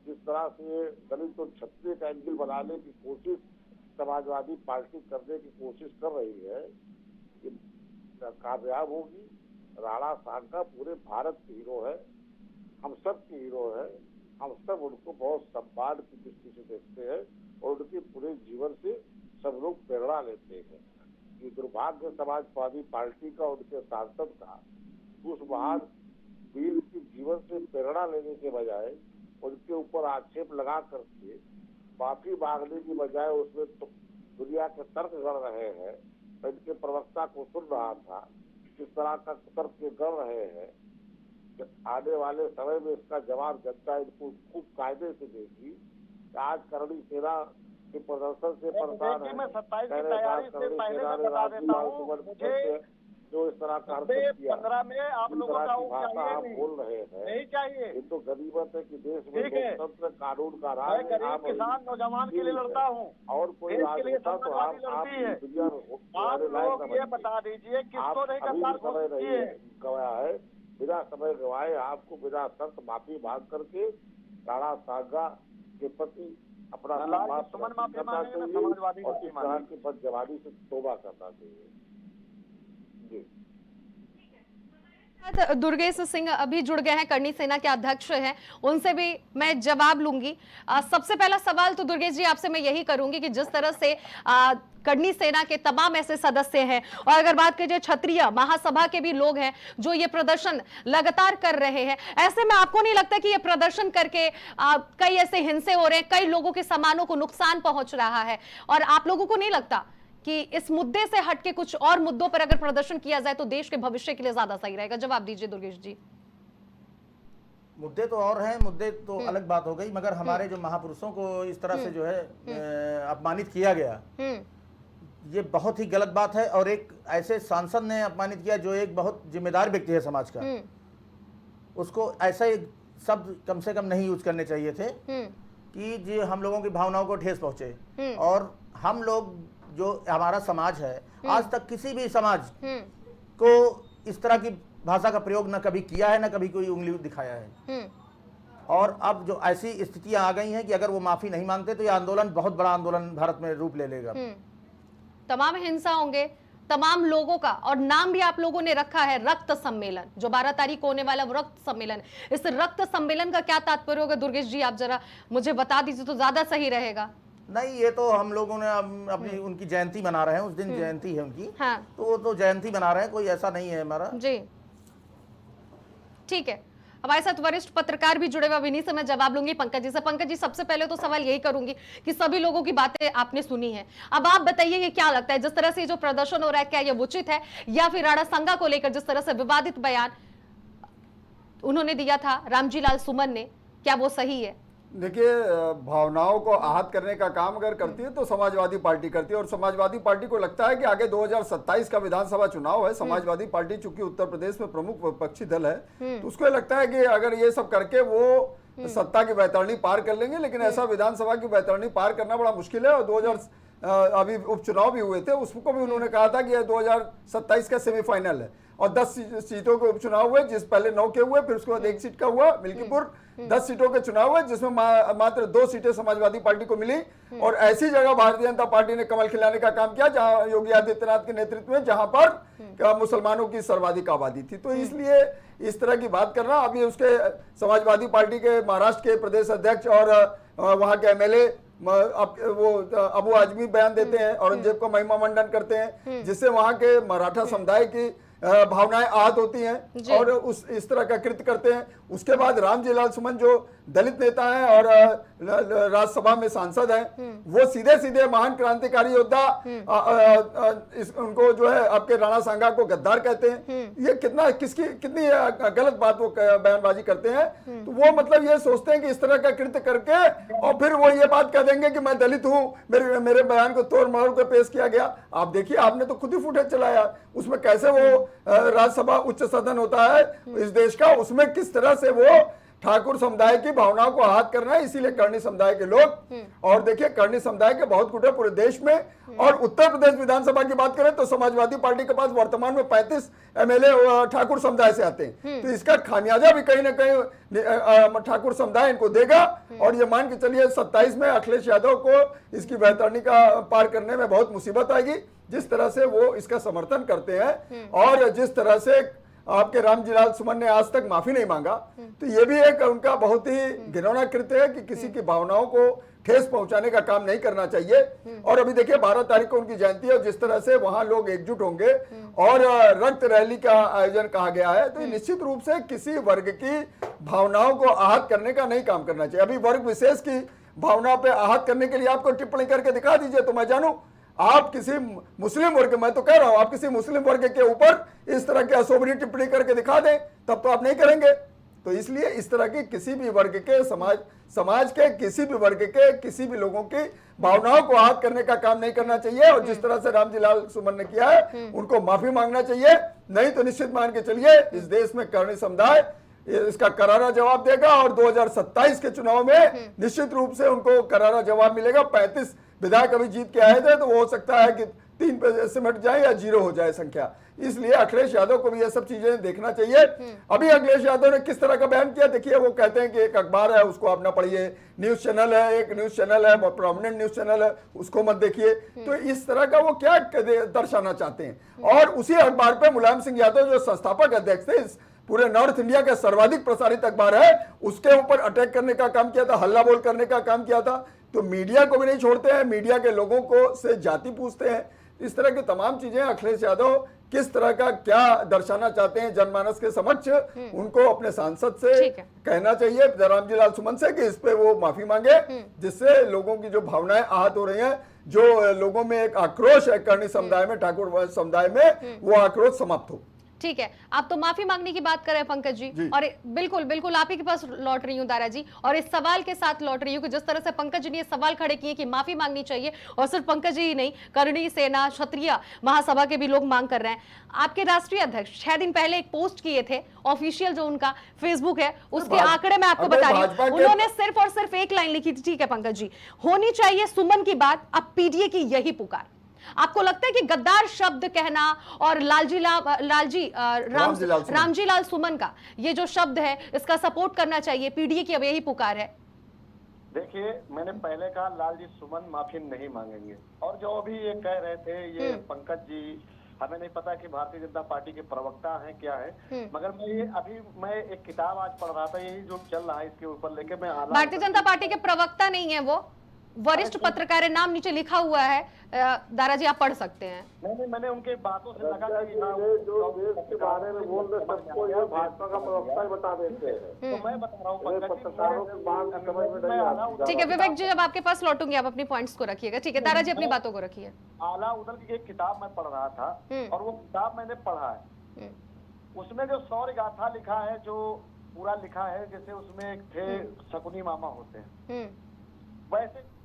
Speaker 8: जिस तरह से दलित और क्षत्रिय का एंगल बनाने की कोशिश समाजवादी पार्टी करने की कोशिश कर रही है, ये कामयाब होगी। राणा सांगा पूरे भारत के हीरो है, हम सब के हीरो है। हम सब उनको बहुत सम्मान की दृष्टि से देखते हैं और उनके पूरे जीवन से सब लोग प्रेरणा लेते हैं। ये दुर्भाग्य समाजवादी पार्टी का, उनके सांसद का, उस महान वीर के जीवन से प्रेरणा लेने के बजाय उनके ऊपर आक्षेप लगा करके माफी मांगने की बजाय उसमें तो दुनिया के तर्क गढ़ रहे हैं। इनके प्रवक्ता को सुन रहा था किस तरह का तर्क गढ़ रहे हैं। आने वाले समय में इसका जवाब जनता इनको खूब कायदे से देगी। आज करणी सेना के प्रदर्शन से परेशान है।
Speaker 7: मैं 27 की तैयारी से पहले मैं बता देता हूँ, मुझे
Speaker 8: जो इस तरह का
Speaker 7: 15 में आप लोगों का
Speaker 8: भाषा आप बोल रहे हैं
Speaker 7: नहीं चाहिए।
Speaker 8: ये तो गरीबत है कि देश में लोकतंत्र कानून का राज
Speaker 7: मैं गरीब किसान नौजवान के लिए लड़ता हूँ
Speaker 8: और कोई
Speaker 7: देश के लिए
Speaker 8: राज
Speaker 7: समाजवादी लड़ती है।
Speaker 8: दुनिया
Speaker 7: आप लोग ये बता दीजिए किसको नहीं गद्दार
Speaker 8: समय
Speaker 7: घोषित
Speaker 8: नहीं
Speaker 7: किए।
Speaker 8: गवाया है। बिना समय गवाए आपको बिना शर्त माफी मांग करके राणा सांगा के प्रति अपना
Speaker 7: सुमन माफी मांगे ना समाजवादी
Speaker 8: और
Speaker 7: माफी
Speaker 8: इस तरह
Speaker 7: मांगे।
Speaker 8: की बदजवानी से तौबा करना चाहिए। जी
Speaker 1: दुर्गेश सिंह अभी जुड़ गए हैं, करणी सेना के अध्यक्ष हैं, उनसे भी मैं जवाब लूंगी। सबसे पहला सवाल तो दुर्गेश जी आपसे मैं यही करूंगी कि जिस तरह से करणी सेना के तमाम ऐसे सदस्य हैं और अगर बात करें क्षत्रिय महासभा के भी लोग हैं जो ये प्रदर्शन लगातार कर रहे हैं, ऐसे में आपको नहीं लगता कि ये प्रदर्शन करके कई ऐसे हिंसे हो रहे हैं, कई लोगों के सामानों को नुकसान पहुंच रहा है और आप लोगों को नहीं लगता कि इस मुद्दे से हटके कुछ और मुद्दों पर अगर प्रदर्शन किया जाए तो देश के भविष्य के लिए ज्यादा सही रहेगा? जवाब दीजिए दुर्गेश जी।
Speaker 9: मुद्दे तो और हैं, मुद्दे तो अलग बात हो गई, मगर हमारे जो महापुरुषों को इस तरह से जो है अपमानित किया गया, ये बहुत ही गलत बात है। और एक ऐसे सांसद ने अपमानित किया जो एक बहुत जिम्मेदार व्यक्ति है समाज का, उसको ऐसे शब्द कम से कम नहीं यूज करने चाहिए थे कि जो हम लोगों की भावनाओं को ठेस पहुंचे। और हम लोग जो हमारा समाज है, आज तक किसी भी समाज को इस तरह की भाषा का प्रयोग न कभी किया है, न कभी कोई उंगली दिखाया है। और अब जो ऐसी स्थितियां आ गई हैं कि अगर वो माफी नहीं मांगते तो ये आंदोलन बहुत बड़ा आंदोलन भारत में रूप ले लेगा।
Speaker 1: तमाम हिंसा होंगे, तमाम लोगों का, और नाम भी आप लोगों ने रखा है रक्त सम्मेलन, जो 12 तारीख को होने वाला वो रक्त सम्मेलन। इस रक्त सम्मेलन का क्या तात्पर्य होगा दुर्गेश जी, आप जरा मुझे बता दीजिए तो ज्यादा सही रहेगा।
Speaker 9: नहीं, ये तो हम लोगों ने अपनी उनकी जयंती मना रहे हैं, उस दिन जयंती है उनकी।
Speaker 1: हाँ।
Speaker 9: तो वो तो जयंती मना रहे हैं, कोई ऐसा नहीं है हमारा।
Speaker 1: जी ठीक है, हमारे साथ वरिष्ठ पत्रकार भी जुड़े हुए, इन्हीं से मैं जवाब लूंगी पंकज जी से। पंकज जी, सबसे पहले तो सवाल यही करूंगी कि सभी लोगों की बातें आपने सुनी है, अब आप बताइए कि क्या लगता है जिस तरह से जो प्रदर्शन हो रहा है, क्या ये उचित है या फिर राणा सांगा को लेकर जिस तरह से विवादित बयान उन्होंने दिया था रामजी लाल सुमन ने, क्या वो सही है?
Speaker 10: देखिए, भावनाओं को आहत करने का काम अगर करती है तो समाजवादी पार्टी करती है, और समाजवादी पार्टी को लगता है कि आगे 2027 का विधानसभा चुनाव है। समाजवादी पार्टी चूंकि उत्तर प्रदेश में प्रमुख विपक्षी दल है, तो उसको लगता है कि अगर ये सब करके वो सत्ता की बैतरणी पार कर लेंगे, लेकिन ऐसा विधानसभा की बैतरणी पार करना बड़ा मुश्किल है। और 2000 अभी उपचुनाव भी हुए थे, उसको भी उन्होंने कहा था कि यह 2027 का सेमीफाइनल है, और 10 सीटों के उपचुनाव हुए, जिस पहले 9 के हुए, फिर उसके बाद 1 सीट का हुआ मिल्कीपुर। 10 सीटों के चुनाव हुए जिसमें मात्र 2 सीटें समाजवादी पार्टी को मिली। और ऐसी जगह भारतीय जनता पार्टी ने कमल खिलाने का काम किया जहां योगी आदित्यनाथ के नेतृत्व में, जहां पर मुसलमानों की सर्वाधिक आबादी थी। तो इसलिए इस तरह की बात करना, अभी उसके समाजवादी पार्टी के महाराष्ट्र के प्रदेश अध्यक्ष और वहां के MLA वो अबू आजमी बयान देते हैं, औरंगजेब का महिमा मंडन करते हैं, जिससे वहां के मराठा समुदाय की भावनाएं आहत होती हैं और इस तरह का कृत्य करते हैं। उसके बाद रामजी लाल सुमन जो दलित नेता हैं और राज्यसभा में सांसद हैं, वो सीधे सीधे महान क्रांतिकारी योद्धा उनको जो है आपके राणा सांगा को गद्दार कहते हैं। ये कितनी गलत बात वो बयानबाजी करते हैं। तो वो मतलब ये सोचते हैं कि इस तरह का कृत्य करके और फिर वो ये बात कह देंगे कि मैं दलित हूं, मेरे बयान को तोड़ मरोड़ कर पेश किया गया। आप देखिए, आपने तो खुद ही फुटेज चलाया, उसमें कैसे वो राज्यसभा उच्च सदन होता है इस देश का, उसमें किस तरह से वो ठाकुर समुदाय की भावनाओं को आहत करना है, इसीलिए करणी समुदाय के लोग, और देखिए करणी समुदाय के बहुत गुट है पूरे देश में। और उत्तर प्रदेश विधानसभा की बात करें तो समाजवादी पार्टी के पास वर्तमान में 35 एमएलए ठाकुर समुदाय से आते हैं। तो इसका खामियाजा भी कहीं ना कहीं ठाकुर समुदाय इनको देगा। और ये मान के चलिए 27 में अखिलेश यादव को इसकी वैतरणी का पार करने में बहुत मुसीबत आएगी, जिस तरह से वो इसका समर्थन करते हैं और जिस तरह से आपके रामजी लाल सुमन ने आज तक माफी नहीं मांगा। तो ये भी एक उनका बहुत ही घिनौना कृत्य है कि किसी की भावनाओं को ठेस पहुंचाने का काम नहीं करना चाहिए। और अभी देखिए 12 तारीख को उनकी जयंती है और जिस तरह से वहां लोग एकजुट होंगे और रक्त रैली का आयोजन कहा गया है, तो निश्चित रूप से किसी वर्ग की भावनाओं को आहत करने का नहीं काम करना चाहिए। अभी वर्ग विशेष की भावना पे आहत करने के लिए आपको टिप्पणी करके दिखा दीजिए तो मैं जानूं। आप किसी मुस्लिम वर्ग, मैं तो कह रहा हूं, आप किसी मुस्लिम वर्ग के ऊपर इस तरह की अशोभनीय टिप्पणी करके दिखा दें, तब तो आप नहीं करेंगे। तो इसलिए इस तरह की किसी भी वर्ग के समाज के किसी भी वर्ग के किसी भी लोगों की भावनाओं को आहत करने का काम नहीं करना चाहिए। और जिस तरह से रामजी लाल सुमन ने किया है उनको माफी मांगना चाहिए, नहीं तो निश्चित मान के चलिए इस देश में करणी समुदाय इसका करारा जवाब देगा और 2027 के चुनाव में निश्चित रूप से उनको करारा जवाब मिलेगा। 35 विधायक अभी जीत के आए थे, तो वो हो सकता है कि 3 पे सिमट जाए या 0 हो जाए संख्या। इसलिए अखिलेश यादव को भी ये सब चीजें देखना चाहिए। अभी अखिलेश यादव ने किस तरह का बयान किया देखिए, वो कहते हैं कि एक अखबार है उसको आप ना पढ़िए, न्यूज चैनल है, एक न्यूज चैनल है, प्रोमिनेंट न्यूज चैनल है, उसको मत देखिए। तो इस तरह का वो क्या दर्शाना चाहते हैं। और उसी अखबार पे मुलायम सिंह यादव जो संस्थापक अध्यक्ष थे, पूरे नॉर्थ इंडिया का सर्वाधिक प्रसारित अखबार है, उसके ऊपर अटैक करने का काम किया था, हल्ला बोल करने का काम किया था। तो मीडिया को भी नहीं छोड़ते हैं, मीडिया के लोगों को से जाति पूछते हैं। इस तरह की तमाम चीजें अखिलेश यादव किस तरह का क्या दर्शाना चाहते हैं जनमानस के समक्ष, उनको अपने सांसद से कहना चाहिए, रामजी लाल सुमन से, कि इस पे वो माफी मांगे, जिससे लोगों की जो भावनाएं आहत हो रही हैं, जो लोगों में एक आक्रोश है करणी समुदाय में, ठाकुर समुदाय में, वो आक्रोश समाप्त हो।
Speaker 1: ठीक है, आप तो माफी मांगने की बात कर रहे हैं पंकज जी, और बिल्कुल बिल्कुल आप ही के पास लौट रही हूं दारा जी, और इस सवाल के साथ लौट रही हूं कि जिस तरह से पंकज जी ने सवाल खड़े किए कि माफी मांगनी चाहिए, और सिर्फ पंकज जी ही नहीं, करणी सेना क्षत्रिय महासभा के भी लोग मांग कर रहे हैं। आपके राष्ट्रीय अध्यक्ष 6 दिन पहले एक पोस्ट किए थे, ऑफिशियल जो उनका फेसबुक है उसके आंकड़े मैं आपको बता रही हूं, उन्होंने सिर्फ और सिर्फ एक लाइन लिखी थी, ठीक है पंकज जी, होनी चाहिए सुमन की बात, अब पीडीए की यही पुकार। आपको लगता है कि गद्दार शब्द कहना और रामजी लाल सुमन का ये जो शब्द है इसका सपोर्ट करना चाहिए, पीडीए की अब यही पुकार है?
Speaker 7: देखिए, मैंने पहले कहा लालजी सुमन माफी नहीं मांगेंगे, और जो अभी ये कह रहे थे ये पंकज जी, हमें नहीं पता कि भारतीय जनता पार्टी के प्रवक्ता हैं क्या है, मगर मैं एक किताब आज पढ़ रहा था, यही जो चल रहा है इसके ऊपर लेके मैं
Speaker 1: भारतीय जनता पार्टी के प्रवक्ता नहीं है, वो वरिष्ठ पत्रकार है, नाम नीचे लिखा हुआ है, दारा जी आप पढ़ सकते हैं।
Speaker 7: नहीं, मैंने उनके बातों से लगा कि
Speaker 8: जो देश के बारे में बोल रहे सबको ये भाजपा का प्रवक्ता ही बता देते हैं।
Speaker 7: तो मैं बता रहा हूँ
Speaker 8: पत्रकारों की बात समझ में नहीं आती।
Speaker 1: ठीक है विवेक जी, जब आपके पास लौटूंगी आप अपनी पॉइंट्स को रखिएगा, ठीक है दारा जी अपनी बातों को रखिए।
Speaker 7: आला उदल की एक किताब मैं पढ़ रहा था और वो किताब मैंने पढ़ा है, उसमें जो शौर्य गाथा लिखा है, जो पूरा लिखा है, जैसे उसमें एक थे शकुनी मामा होते हैं,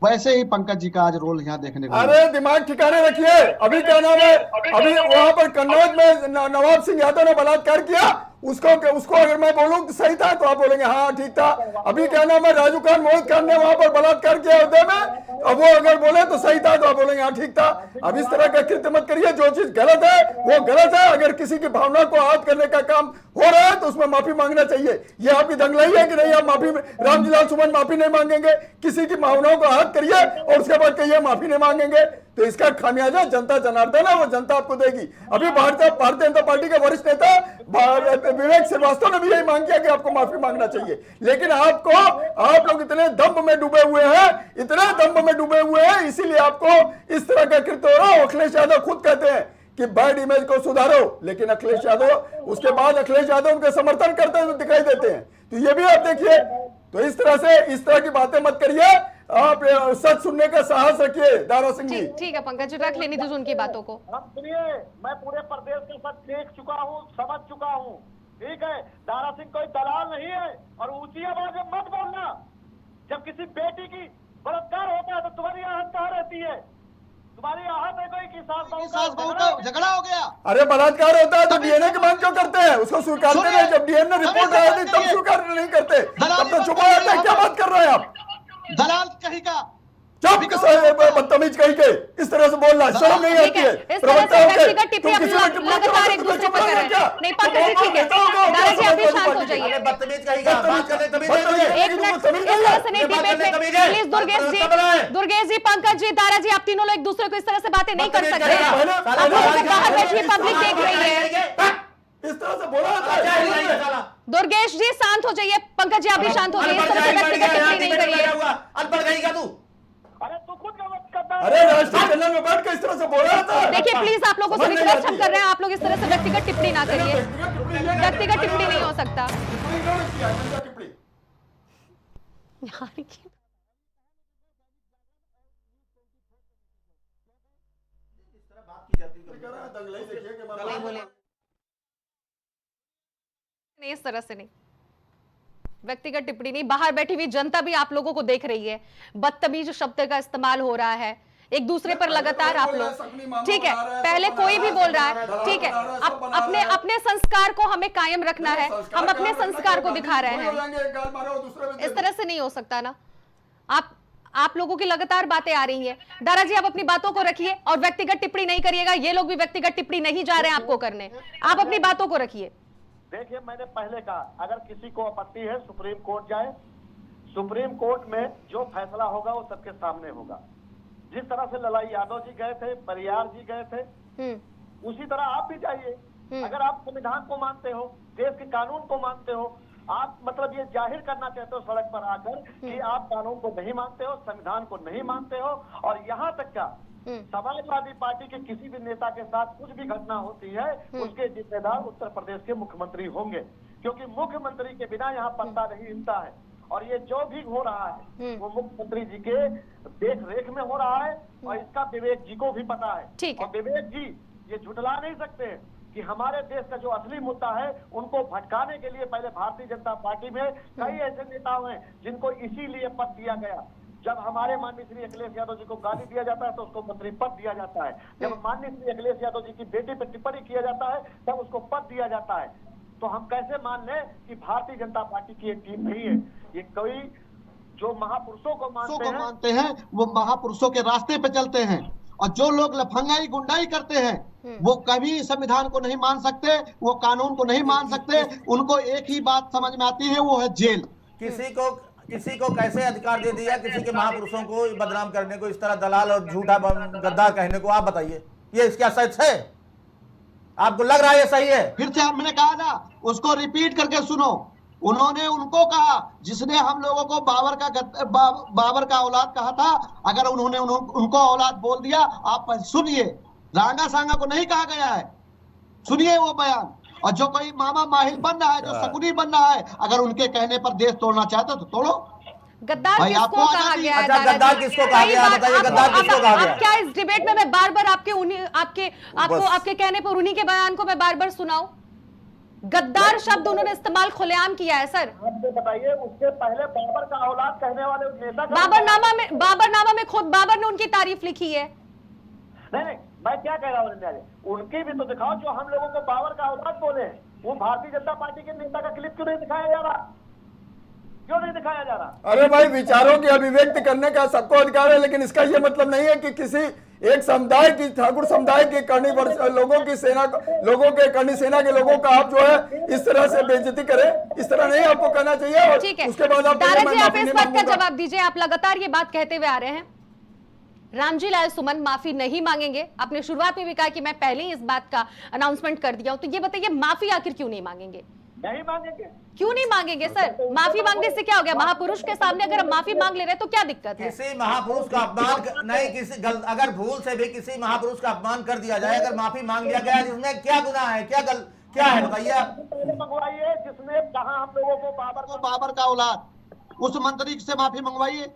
Speaker 6: वैसे ही पंकज जी का आज रोल यहाँ देखने को।
Speaker 10: अरे दिमाग ठिकाने रखिए, अभी क्या नाम है, अभी वहां पर कन्नौज में नवाब सिंह यादव ने बलात्कार किया, उसको अगर मैं बोलूं कि सही था तो आप बोलेंगे हाँ ठीक था। अभी क्या नाम है, राजू खान मोहित खान ने वहां पर बलात्कार किया अयोध्या में, अब वो अगर बोले तो सही था तो आप बोलेंगे हाँ ठीक था। अब इस तरह का कृत्य मत करिए, जो चीज गलत है वो गलत है। अगर किसी की भावना को आहत करने का काम हो रहा है तो उसमें माफी मांगना चाहिए। ये आपकी दंगलाई है कि नहीं, आप माफी, रामजी लाल सुमन माफी नहीं मांगेंगे, किसी की भावनाओं को आहत करिए और उसके बाद कहिए माफी नहीं मांगेंगे, तो इसका खामियाजा जनता जनार्दन है, वो जनता आपको देगी। अभी भारतीय जनता पार्टी के वरिष्ठ नेता विवेक श्रीवास्तव ने भी यही मांग किया कि आपको माफी मांगना चाहिए, लेकिन आप लोग इतने दंभ में डूबे हुए हैं, इतने दंभ में डूबे हुए हैं, इसीलिए आपको इस तरह का कृत्य हो रहा है। अखिलेश यादव खुद कहते हैं कि बैड इमेज को सुधारो, लेकिन अखिलेश यादव उसके बाद अखिलेश यादव उनके समर्थन करते हुए दिखाई देते हैं। तो ये भी आप देखिए, तो इस तरह की बातें मत करिए, आप सच सुनने का साहस रखिए। दारा सिंह जी
Speaker 1: ठीक है पंकज जी, रख लेनी दीजिए उनकी बातों को।
Speaker 7: हम सुनिए, मैं पूरे प्रदेश के साथ देख चुका हूँ, समझ चुका हूँ, ठीक है। दारा सिंह कोई दलाल नहीं है, और ऊंची आवाज में मत बोलना। जब किसी बेटी की बलात्कार होता है तो तुम्हारी आहत कहाँ रहती है? तुम्हारी आहत है कोई कि सास
Speaker 6: बहू का झगड़ा हो गया।
Speaker 10: अरे बलात्कार होता है तो डीएनए की मांग क्यों करते हैं? उसको स्वीकारते नहीं, जब डीएनए रिपोर्ट आई थी तब स्वीकार नहीं करते, तब तो छुपा रहता है। क्या बात कर रहे हैं आप?
Speaker 6: दलाल कहीं का
Speaker 10: चुप, बदतमीज कहीं के इस तरह से बोलना शर्म नहीं आती है?
Speaker 1: इस तरह से व्यक्तिगत टिप्पणी अपनी लगातार एक दूसरे पर कर रहे हैं। नहीं पंकज जी ठीक है, दादाजी आप भी शांत हो जाइए।
Speaker 9: बदतमीज कहीं का बात करने तभी नहीं है।
Speaker 1: एक मिनट, इस तरह से नहीं डिबेट में प्लीज दुर्गेश जी, पंकज जी, दादाजी आप तीनों लोग एक दूसरे को इस तरह से बातें नहीं कर सकते हैं। आप लोगों को बाहर बैठी पब्लिक देख रही है।
Speaker 10: इस तरह से बोला।
Speaker 1: दुर्गेश जी शांत हो जाइए, पंकज जी आप भी शांत हो जाइए, इस तरह से व्यक्तिगत टिप्पणी नहीं करिए।
Speaker 9: अनपढ़ कहीं का तू?
Speaker 7: अरे तू खुद का मत करता है।
Speaker 10: अरे राष्ट्रीय चैनल में बैठ के इस तरह से बोल रहा था।
Speaker 1: देखिए प्लीज आप लोगों से रिक्वेस्ट हम कर रहे हैं, आप लोग इस तरह से व्यक्तिगत टिप्पणी ना करिए। व्यक्तिगत टिप्पणी नहीं हो सकता। नहीं बोले, नहीं इस तरह से नहीं, व्यक्तिगत टिप्पणी नहीं। बाहर बैठी हुई जनता भी आप लोगों को देख रही है, बदतमीज शब्द का इस्तेमाल हो रहा है एक दूसरे पर लगातार। आप लोग ठीक है, पहले कोई भी बोल रहा है, ठीक है, अपने अपने संस्कार को हमें कायम रखना है, हम अपने संस्कार को दिखा रहे हैं। इस तरह से नहीं हो सकता ना। आप लोगों की लगातार बातें आ रही हैं। दादाजी आप अपनी बातों को रखिए और व्यक्तिगत टिप्पणी नहीं करिएगा। ये लोग भी व्यक्तिगत टिप्पणी नहीं जा रहे हैं आपको करने, आप अपनी बातों को रखिए।
Speaker 7: देखिए मैंने पहले कहा, अगर किसी को आपत्ति है सुप्रीम कोर्ट जाए, सुप्रीम कोर्ट में जो फैसला होगा वो सबके सामने होगा। जिस तरह से ललाई यादव जी गए थे, परियार जी गए थे, उसी तरह आप भी जाइए। अगर आप संविधान को मानते हो, देश के कानून को मानते हो, आप मतलब ये जाहिर करना चाहते हो सड़क पर आकर कि आप कानून को नहीं मानते हो, संविधान को नहीं मानते हो, और यहाँ तक क्या समाजवादी पार्टी के किसी भी नेता के साथ कुछ भी घटना होती है उसके जिम्मेदार उत्तर प्रदेश के मुख्यमंत्री होंगे, क्योंकि मुख्यमंत्री के बिना यहाँ पत्ता नहीं हिलता है। और ये जो भी हो रहा है वो मुख्यमंत्री जी के देख रेख में हो रहा है, और इसका विवेक जी को भी पता है। और विवेक जी ये झुठला नहीं सकते कि हमारे देश का जो असली मुद्दा है उनको भटकाने के लिए पहले भारतीय जनता पार्टी में कई ऐसे नेता हैं जिनको इसीलिए पद दिया गया। जब हमारे माननीय श्री अखिलेश यादव जी को गाली दिया जाता है तो उसको मंत्री पद दिया जाता है, जब माननीय श्री अखिलेश यादव जी की बेटी पर टिप्पणी किया जाता है तब उसको पद दिया जाता है। तो हम कैसे मान लें कि भारतीय जनता पार्टी की एक टीम नहीं है? ये कोई जो महापुरुषों को मानते हैं
Speaker 6: वो महापुरुषों के रास्ते पे चलते हैं, और जो लोग लफंगाई गुंडाई करते हैं वो कभी संविधान को नहीं मान सकते, वो कानून को नहीं मान सकते। उनको एक ही बात समझ में आती है, वो है जेल।
Speaker 9: किसी को कैसे अधिकार दे दिया किसी के महापुरुषों को बदनाम करने को, इस तरह दलाल और झूठा गद्दार कहने को? आप बताइए, ये क्या सच है? आपको लग रहा है ये सही है? फिर
Speaker 6: से हमने कहा ना, उसको रिपीट करके सुनो। उन्होंने उनको कहा जिसने हम लोगों को बाबर का औलाद कहा था, अगर उन्होंने उनको औलाद बोल दिया, आप सुनिए, रांगा सांगा को नहीं कहा गया है, सुनिए वो बयान। और जो कोई मामा माहिल बन रहा है, जो शकुनी बन रहा है, अगर उनके कहने पर देश तोड़ना चाहते तो तोड़ो।
Speaker 1: गद्दार किसको कहा गया है?
Speaker 9: गद्दार किसको कहा गया? बताइए गद्दार किसको कहा गया?
Speaker 1: क्या इस डिबेट में मैं बार बार आपके कहने पर उन्हीं के बयान को मैं बार बार सुनाऊं? गद्दार शब्द उन्होंने इस्तेमाल खुलेआम किया है सर।
Speaker 7: आपको बताइए, उसके पहले बाबर का औलाद कहने वाले नेता
Speaker 1: बाबरनामा में खुद बाबर ने उनकी तारीफ लिखी है।
Speaker 7: नहीं, मैं क्या कह रहा हूँ, उनकी भी तो दिखाओ जो हम लोगों को बाबर का औलाद बोले। वो भारतीय जनता पार्टी के नेता का क्लिप क्यों नहीं दिखाया जा रहा? क्यों नहीं दिखाया जा रहा?
Speaker 10: अरे भाई, विचारों की अभिव्यक्ति करने का सबको अधिकार है, लेकिन इसका ये मतलब नहीं है कि किसी एक समुदाय की, ठाकुर समुदाय की करनी लोगों की सेना, लोगों के करनी सेना के लोगों का आप जो है इस तरह से बेइज्जती करें, इस तरह नहीं आपको कहना चाहिए। और उसके बाद आप
Speaker 1: इस बात का जवाब दीजिए। आप लगातार ये बात कहते हुए आ रहे हैं, रामजी लाल सुमन माफी नहीं मांगेंगे। आपने शुरुआत में भी कहा कि मैं पहले ही इस बात का अनाउंसमेंट कर दिया हूं, तो ये बताइए माफी आखिर क्यों नहीं मांगेंगे?
Speaker 7: नहीं मांगेंगे।
Speaker 1: क्यों नहीं मांगेंगे सर? माफी मांगने से क्या हो गया? महापुरुष के सामने अगर हम माफी मांग ले रहे तो क्या दिक्कत है?
Speaker 9: किसी महापुरुष का अपमान नहीं, अगर भूल से भी किसी महापुरुष का अपमान कर दिया जाए, अगर माफी मांग लिया गया, इसमें क्या गुनाह है? क्या है बताइए आप?
Speaker 7: मंगवाइए जिसने कहा हम लोगों को
Speaker 6: बाबर का औलाद, उस मंत्री से माफी मंगवाइए।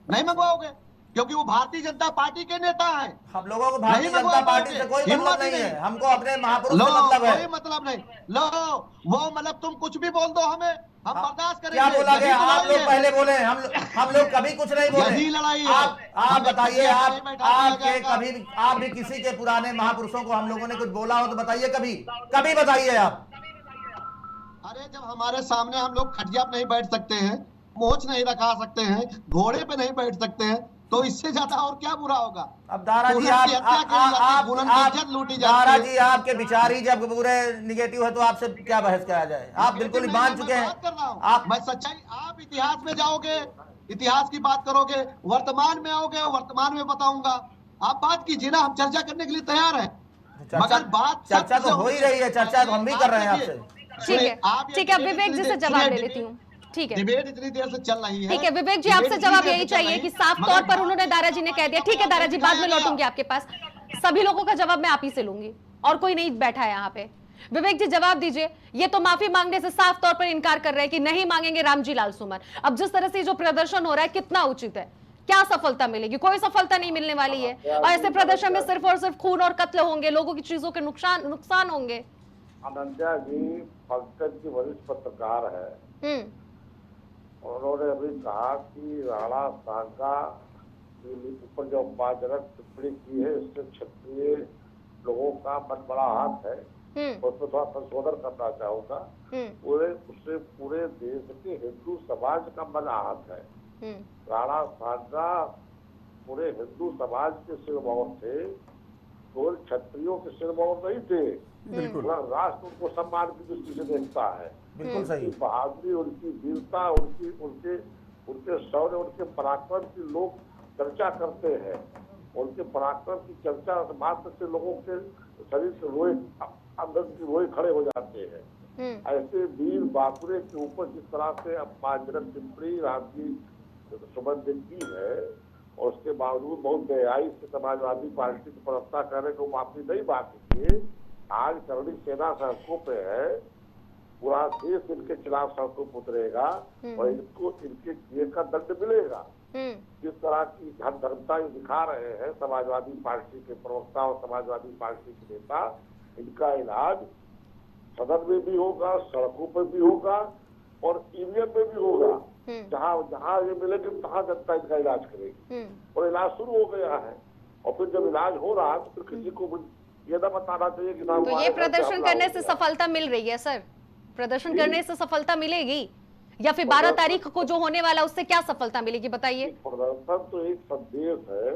Speaker 6: नहीं मंगवाओगे क्योंकि वो भारतीय जनता पार्टी के नेता हैं।
Speaker 9: हम लोगों को भारतीय जनता पार्टी से कोई मतलब नहीं है, हमको अपने महापुरुष से मतलब है।
Speaker 6: कोई मतलब नहीं। लो वो मतलब तुम कुछ भी बोल दो हमें, हम बर्दाश्त करेंगे।
Speaker 9: क्या बोला गया? आप लोग पहले बोले, हम लोग कभी कुछ नहीं बोले।
Speaker 6: यही लड़ाई है।
Speaker 9: आप बताइए, आपके कभी आप भी किसी के पुराने महापुरुषों को हम लोगों ने कुछ बोला हो तो बताइए, कभी बताइए आप।
Speaker 6: अरे जब हमारे सामने हम लोग खटिया पे नहीं बैठ सकते हैं, मोच नहीं रखा सकते हैं, घोड़े पे नहीं बैठ सकते हैं, तो इससे ज्यादा और क्या बुरा होगा।
Speaker 9: अब दारा जी दारा जी आपके विचार ही जब पूरे निगेटिव है तो आपसे क्या बहस किया जाए? आप बिल्कुल ही मान चुके हैं।
Speaker 6: मैं सच्चाई, आप इतिहास में जाओगे, इतिहास की बात करोगे, वर्तमान में आओगे, वर्तमान में बताऊंगा। आप बात कीजिए ना, हम चर्चा करने के लिए तैयार हैं। मगर बात
Speaker 9: चर्चा तो हो ही रही है, चर्चा तो हम भी कर रहे हैं आपसे।
Speaker 1: ठीक है, विवेक जी से जवाब ले लेती हूँ। ठीक है,
Speaker 6: डिबेट इतनी देर से चल रही है।
Speaker 1: ठीक है विवेक जी, आपसे जवाब यही चाहिए कि साफ तौर पर उन्होंने, दारा जी ने कह दिया। ठीक है दारा जी, बाद में लौटूंगी आपके पास। सभी लोगों का जवाब मैं आप ही से लूंगी, और कोई नहीं बैठा है यहाँ पे। विवेक जी जवाब दीजिए, ये तो माफी मांगने से साफ तौर पर इनकार कर रहे हैं कि नहीं मांगेंगे रामजी लाल सुमन। अब जिस तरह से जो प्रदर्शन हो रहा है, कितना उचित है? क्या सफलता मिलेगी? कोई सफलता नहीं मिलने वाली है। और ऐसे प्रदर्शन में सिर्फ और सिर्फ खून और कत्ल होंगे, लोगों की चीजों के नुकसान होंगे।
Speaker 8: अनंत्या जी पंकज जी वरिष्ठ पत्रकार है, उन्होंने अभी कहा कि राणा सांगा के ऊपर जो अपमानजनक टिप्पणी की है, इससे क्षत्रिय लोगों का मन बड़ा हाथ है, उसमें थोड़ा संशोधन करना चाहूंगा। उससे पूरे देश के हिंदू समाज का मन हाथ है। राणा सांगा पूरे हिंदू समाज के सिरमौर थे, केवल क्षत्रियों के सिरमौर नहीं थे। पूरा राष्ट्र उनको सम्मान की दृष्टि से देखता है।
Speaker 9: बिल्कुल सही।
Speaker 8: बहादुरी, उनकी वीरता, उनके शौर्य, उनके पराक्रम की लोग चर्चा करते हैं। उनके पराक्रम की चर्चा मात्र से लोगों के शरीर से रोए, अंदर की रोए खड़े हो जाते हैं। ऐसे वीर बाकुरे के ऊपर जिस तरह से अपमानजनक टिप्पणी रामजी सुमन ने की है, और उसके बावजूद बहुत बेहयाई से समाजवादी पार्टी की प्रवक्ता करने को माफी नहीं मांगी। आज करणी सेना सड़कों पे है, पूरा देश इनके खिलाफ सड़कों पर उतरेगा और इनको इनके किए का दंड मिलेगा। जिस तरह की धर्मता ये दिखा रहे हैं समाजवादी पार्टी के प्रवक्ता और समाजवादी पार्टी के नेता, इनका इलाज सदन में भी होगा, सड़कों पर भी होगा और ईवीएम में भी होगा। जहाँ ये मिलेगी तहाँ जनता इनका इलाज करेगी। और इलाज शुरू हो गया है, और फिर जब इलाज हो रहा है तो फिर किसी को ये ना बताना चाहिए कि
Speaker 1: तो ये प्रदर्शन करने से सफलता मिल रही है सर? प्रदर्शन करने से सफलता मिलेगी या फिर 12 तारीख को जो होने वाला उससे क्या सफलता मिलेगी बताइए?
Speaker 8: प्रदर्शन तो एक संदेश है,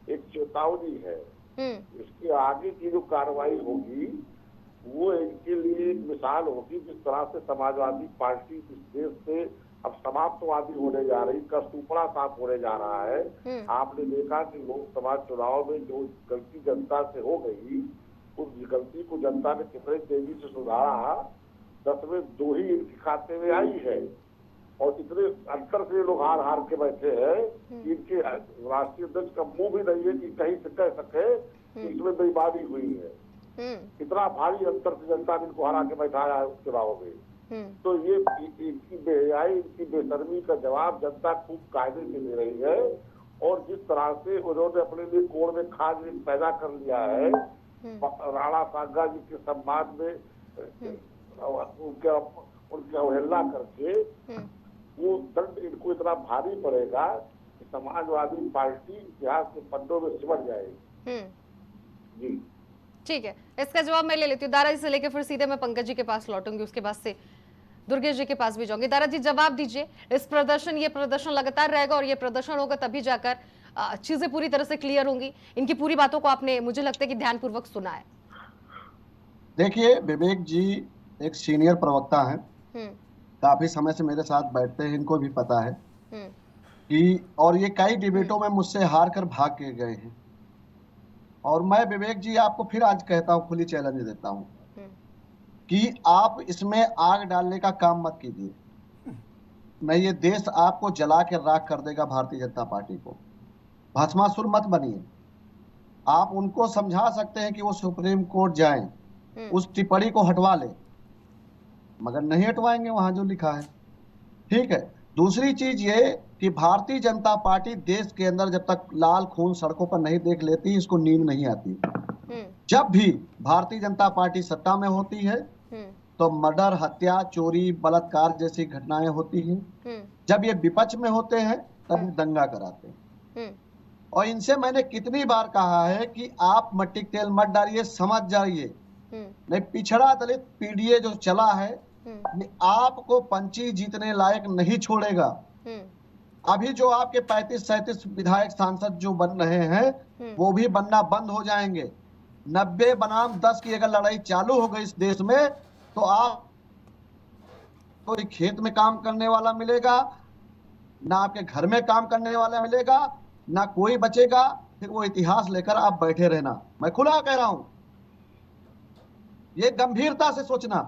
Speaker 8: एक चेतावनी है। इसके आगे की जो कार्रवाई होगी वो इनके लिए एक मिसाल होगी। जिस तरह से समाजवादी पार्टी इस देश से अब समाप्तवादी होने जा रही, कस्तूपड़ा साफ होने जा रहा है। आपने देखा कि लोकसभा चुनाव में जो गलती जनता से हो गई, उस गलती को जनता ने कितने तेजी से सुधारा। 10 में 2 ही इनके खाते में आई है, और इतने अंतर से लोग हार के बैठे हैं कि इनके राष्ट्रीय अध्यक्ष का मुंह भी नहीं है कि कहीं से कह सके कि इसमें बेईमानी हुई है। इतना भारी अंतर से जनता ने इनको हरा के बैठाया है चुनाव में। तो ये इनकी बेहयाई, इनकी बेशर्मी का जवाब जनता खूब कायदे से दे रही है। और जिस तरह से उन्होंने अपने लिए कोड़ में खाद पैदा कर लिया है, राणा सांगा जी के सम्मान में उनकी अवहेलना करके, वो दंड इनको इतना भारी पड़ेगा कि समाजवादी पार्टी इतिहास के पन्नों में सिमट जाएगी। जी
Speaker 1: ठीक है, इसका जवाब मैं ले लेती हूँ। दारा जी से लेकर फिर सीधे मैं पंकज जी के पास लौटूंगी, उसके बाद से दुर्गेश जी के पास भी जाऊंगी। दारा जी जवाब दीजिए, इस प्रदर्शन, ये प्रदर्शन लगातार रहेगा और ये प्रदर्शन होगा तभी जाकर चीजें पूरी तरह से क्लियर होंगी। इनकी पूरी बातों को आपने, मुझे लगता है कि ध्यानपूर्वक सुना है।
Speaker 6: देखिए विवेक जी एक सीनियर प्रवक्ता हैं, काफी समय से मेरे साथ बैठते हैं, इनको भी पता है कि, और ये कई डिबेटों में मुझसे हार कर भाग के गए हैं। और मैं विवेक जी आपको फिर आज कहता हूँ, खुली चैलेंज देता हूँ कि आप इसमें आग डालने का काम मत कीजिए। नहीं, ये देश आपको जला के राख कर देगा। भारतीय जनता पार्टी को भस्मासुर मत बनिए। आप उनको समझा सकते हैं कि वो सुप्रीम कोर्ट जाएं, उस टिप्पणी को हटवा ले, मगर नहीं हटवाएंगे वहां जो लिखा है। ठीक है, दूसरी चीज ये कि भारतीय जनता पार्टी देश के अंदर जब तक लाल खून सड़कों पर नहीं देख लेती, इसको नींद नहीं आती। जब भी भारतीय जनता पार्टी सत्ता में होती है तो मर्डर, हत्या, चोरी, बलात्कार जैसी घटनाएं होती हैं। जब ये विपक्ष में होते हैं तब दंगा कराते हैं। और इनसे मैंने कितनी बार कहा है कि आप मट्टी तेल मत डालिए, समझ जाइए। नहीं, पिछड़ा दलित पीडीए जो चला है ये आपको पंची जीतने लायक नहीं छोड़ेगा। अभी जो आपके 35-37 विधायक सांसद जो बन रहे हैं वो भी बनना बंद हो जाएंगे। 90 बनाम 10 की अगर लड़ाई चालू हो गई इस देश में तो आप कोई खेत में काम करने वाला मिलेगा, ना आपके घर में काम करने वाला मिलेगा, ना कोई बचेगा। फिर वो इतिहास लेकर आप बैठे रहना। मैं खुला कह रहा हूं, ये गंभीरता से सोचना।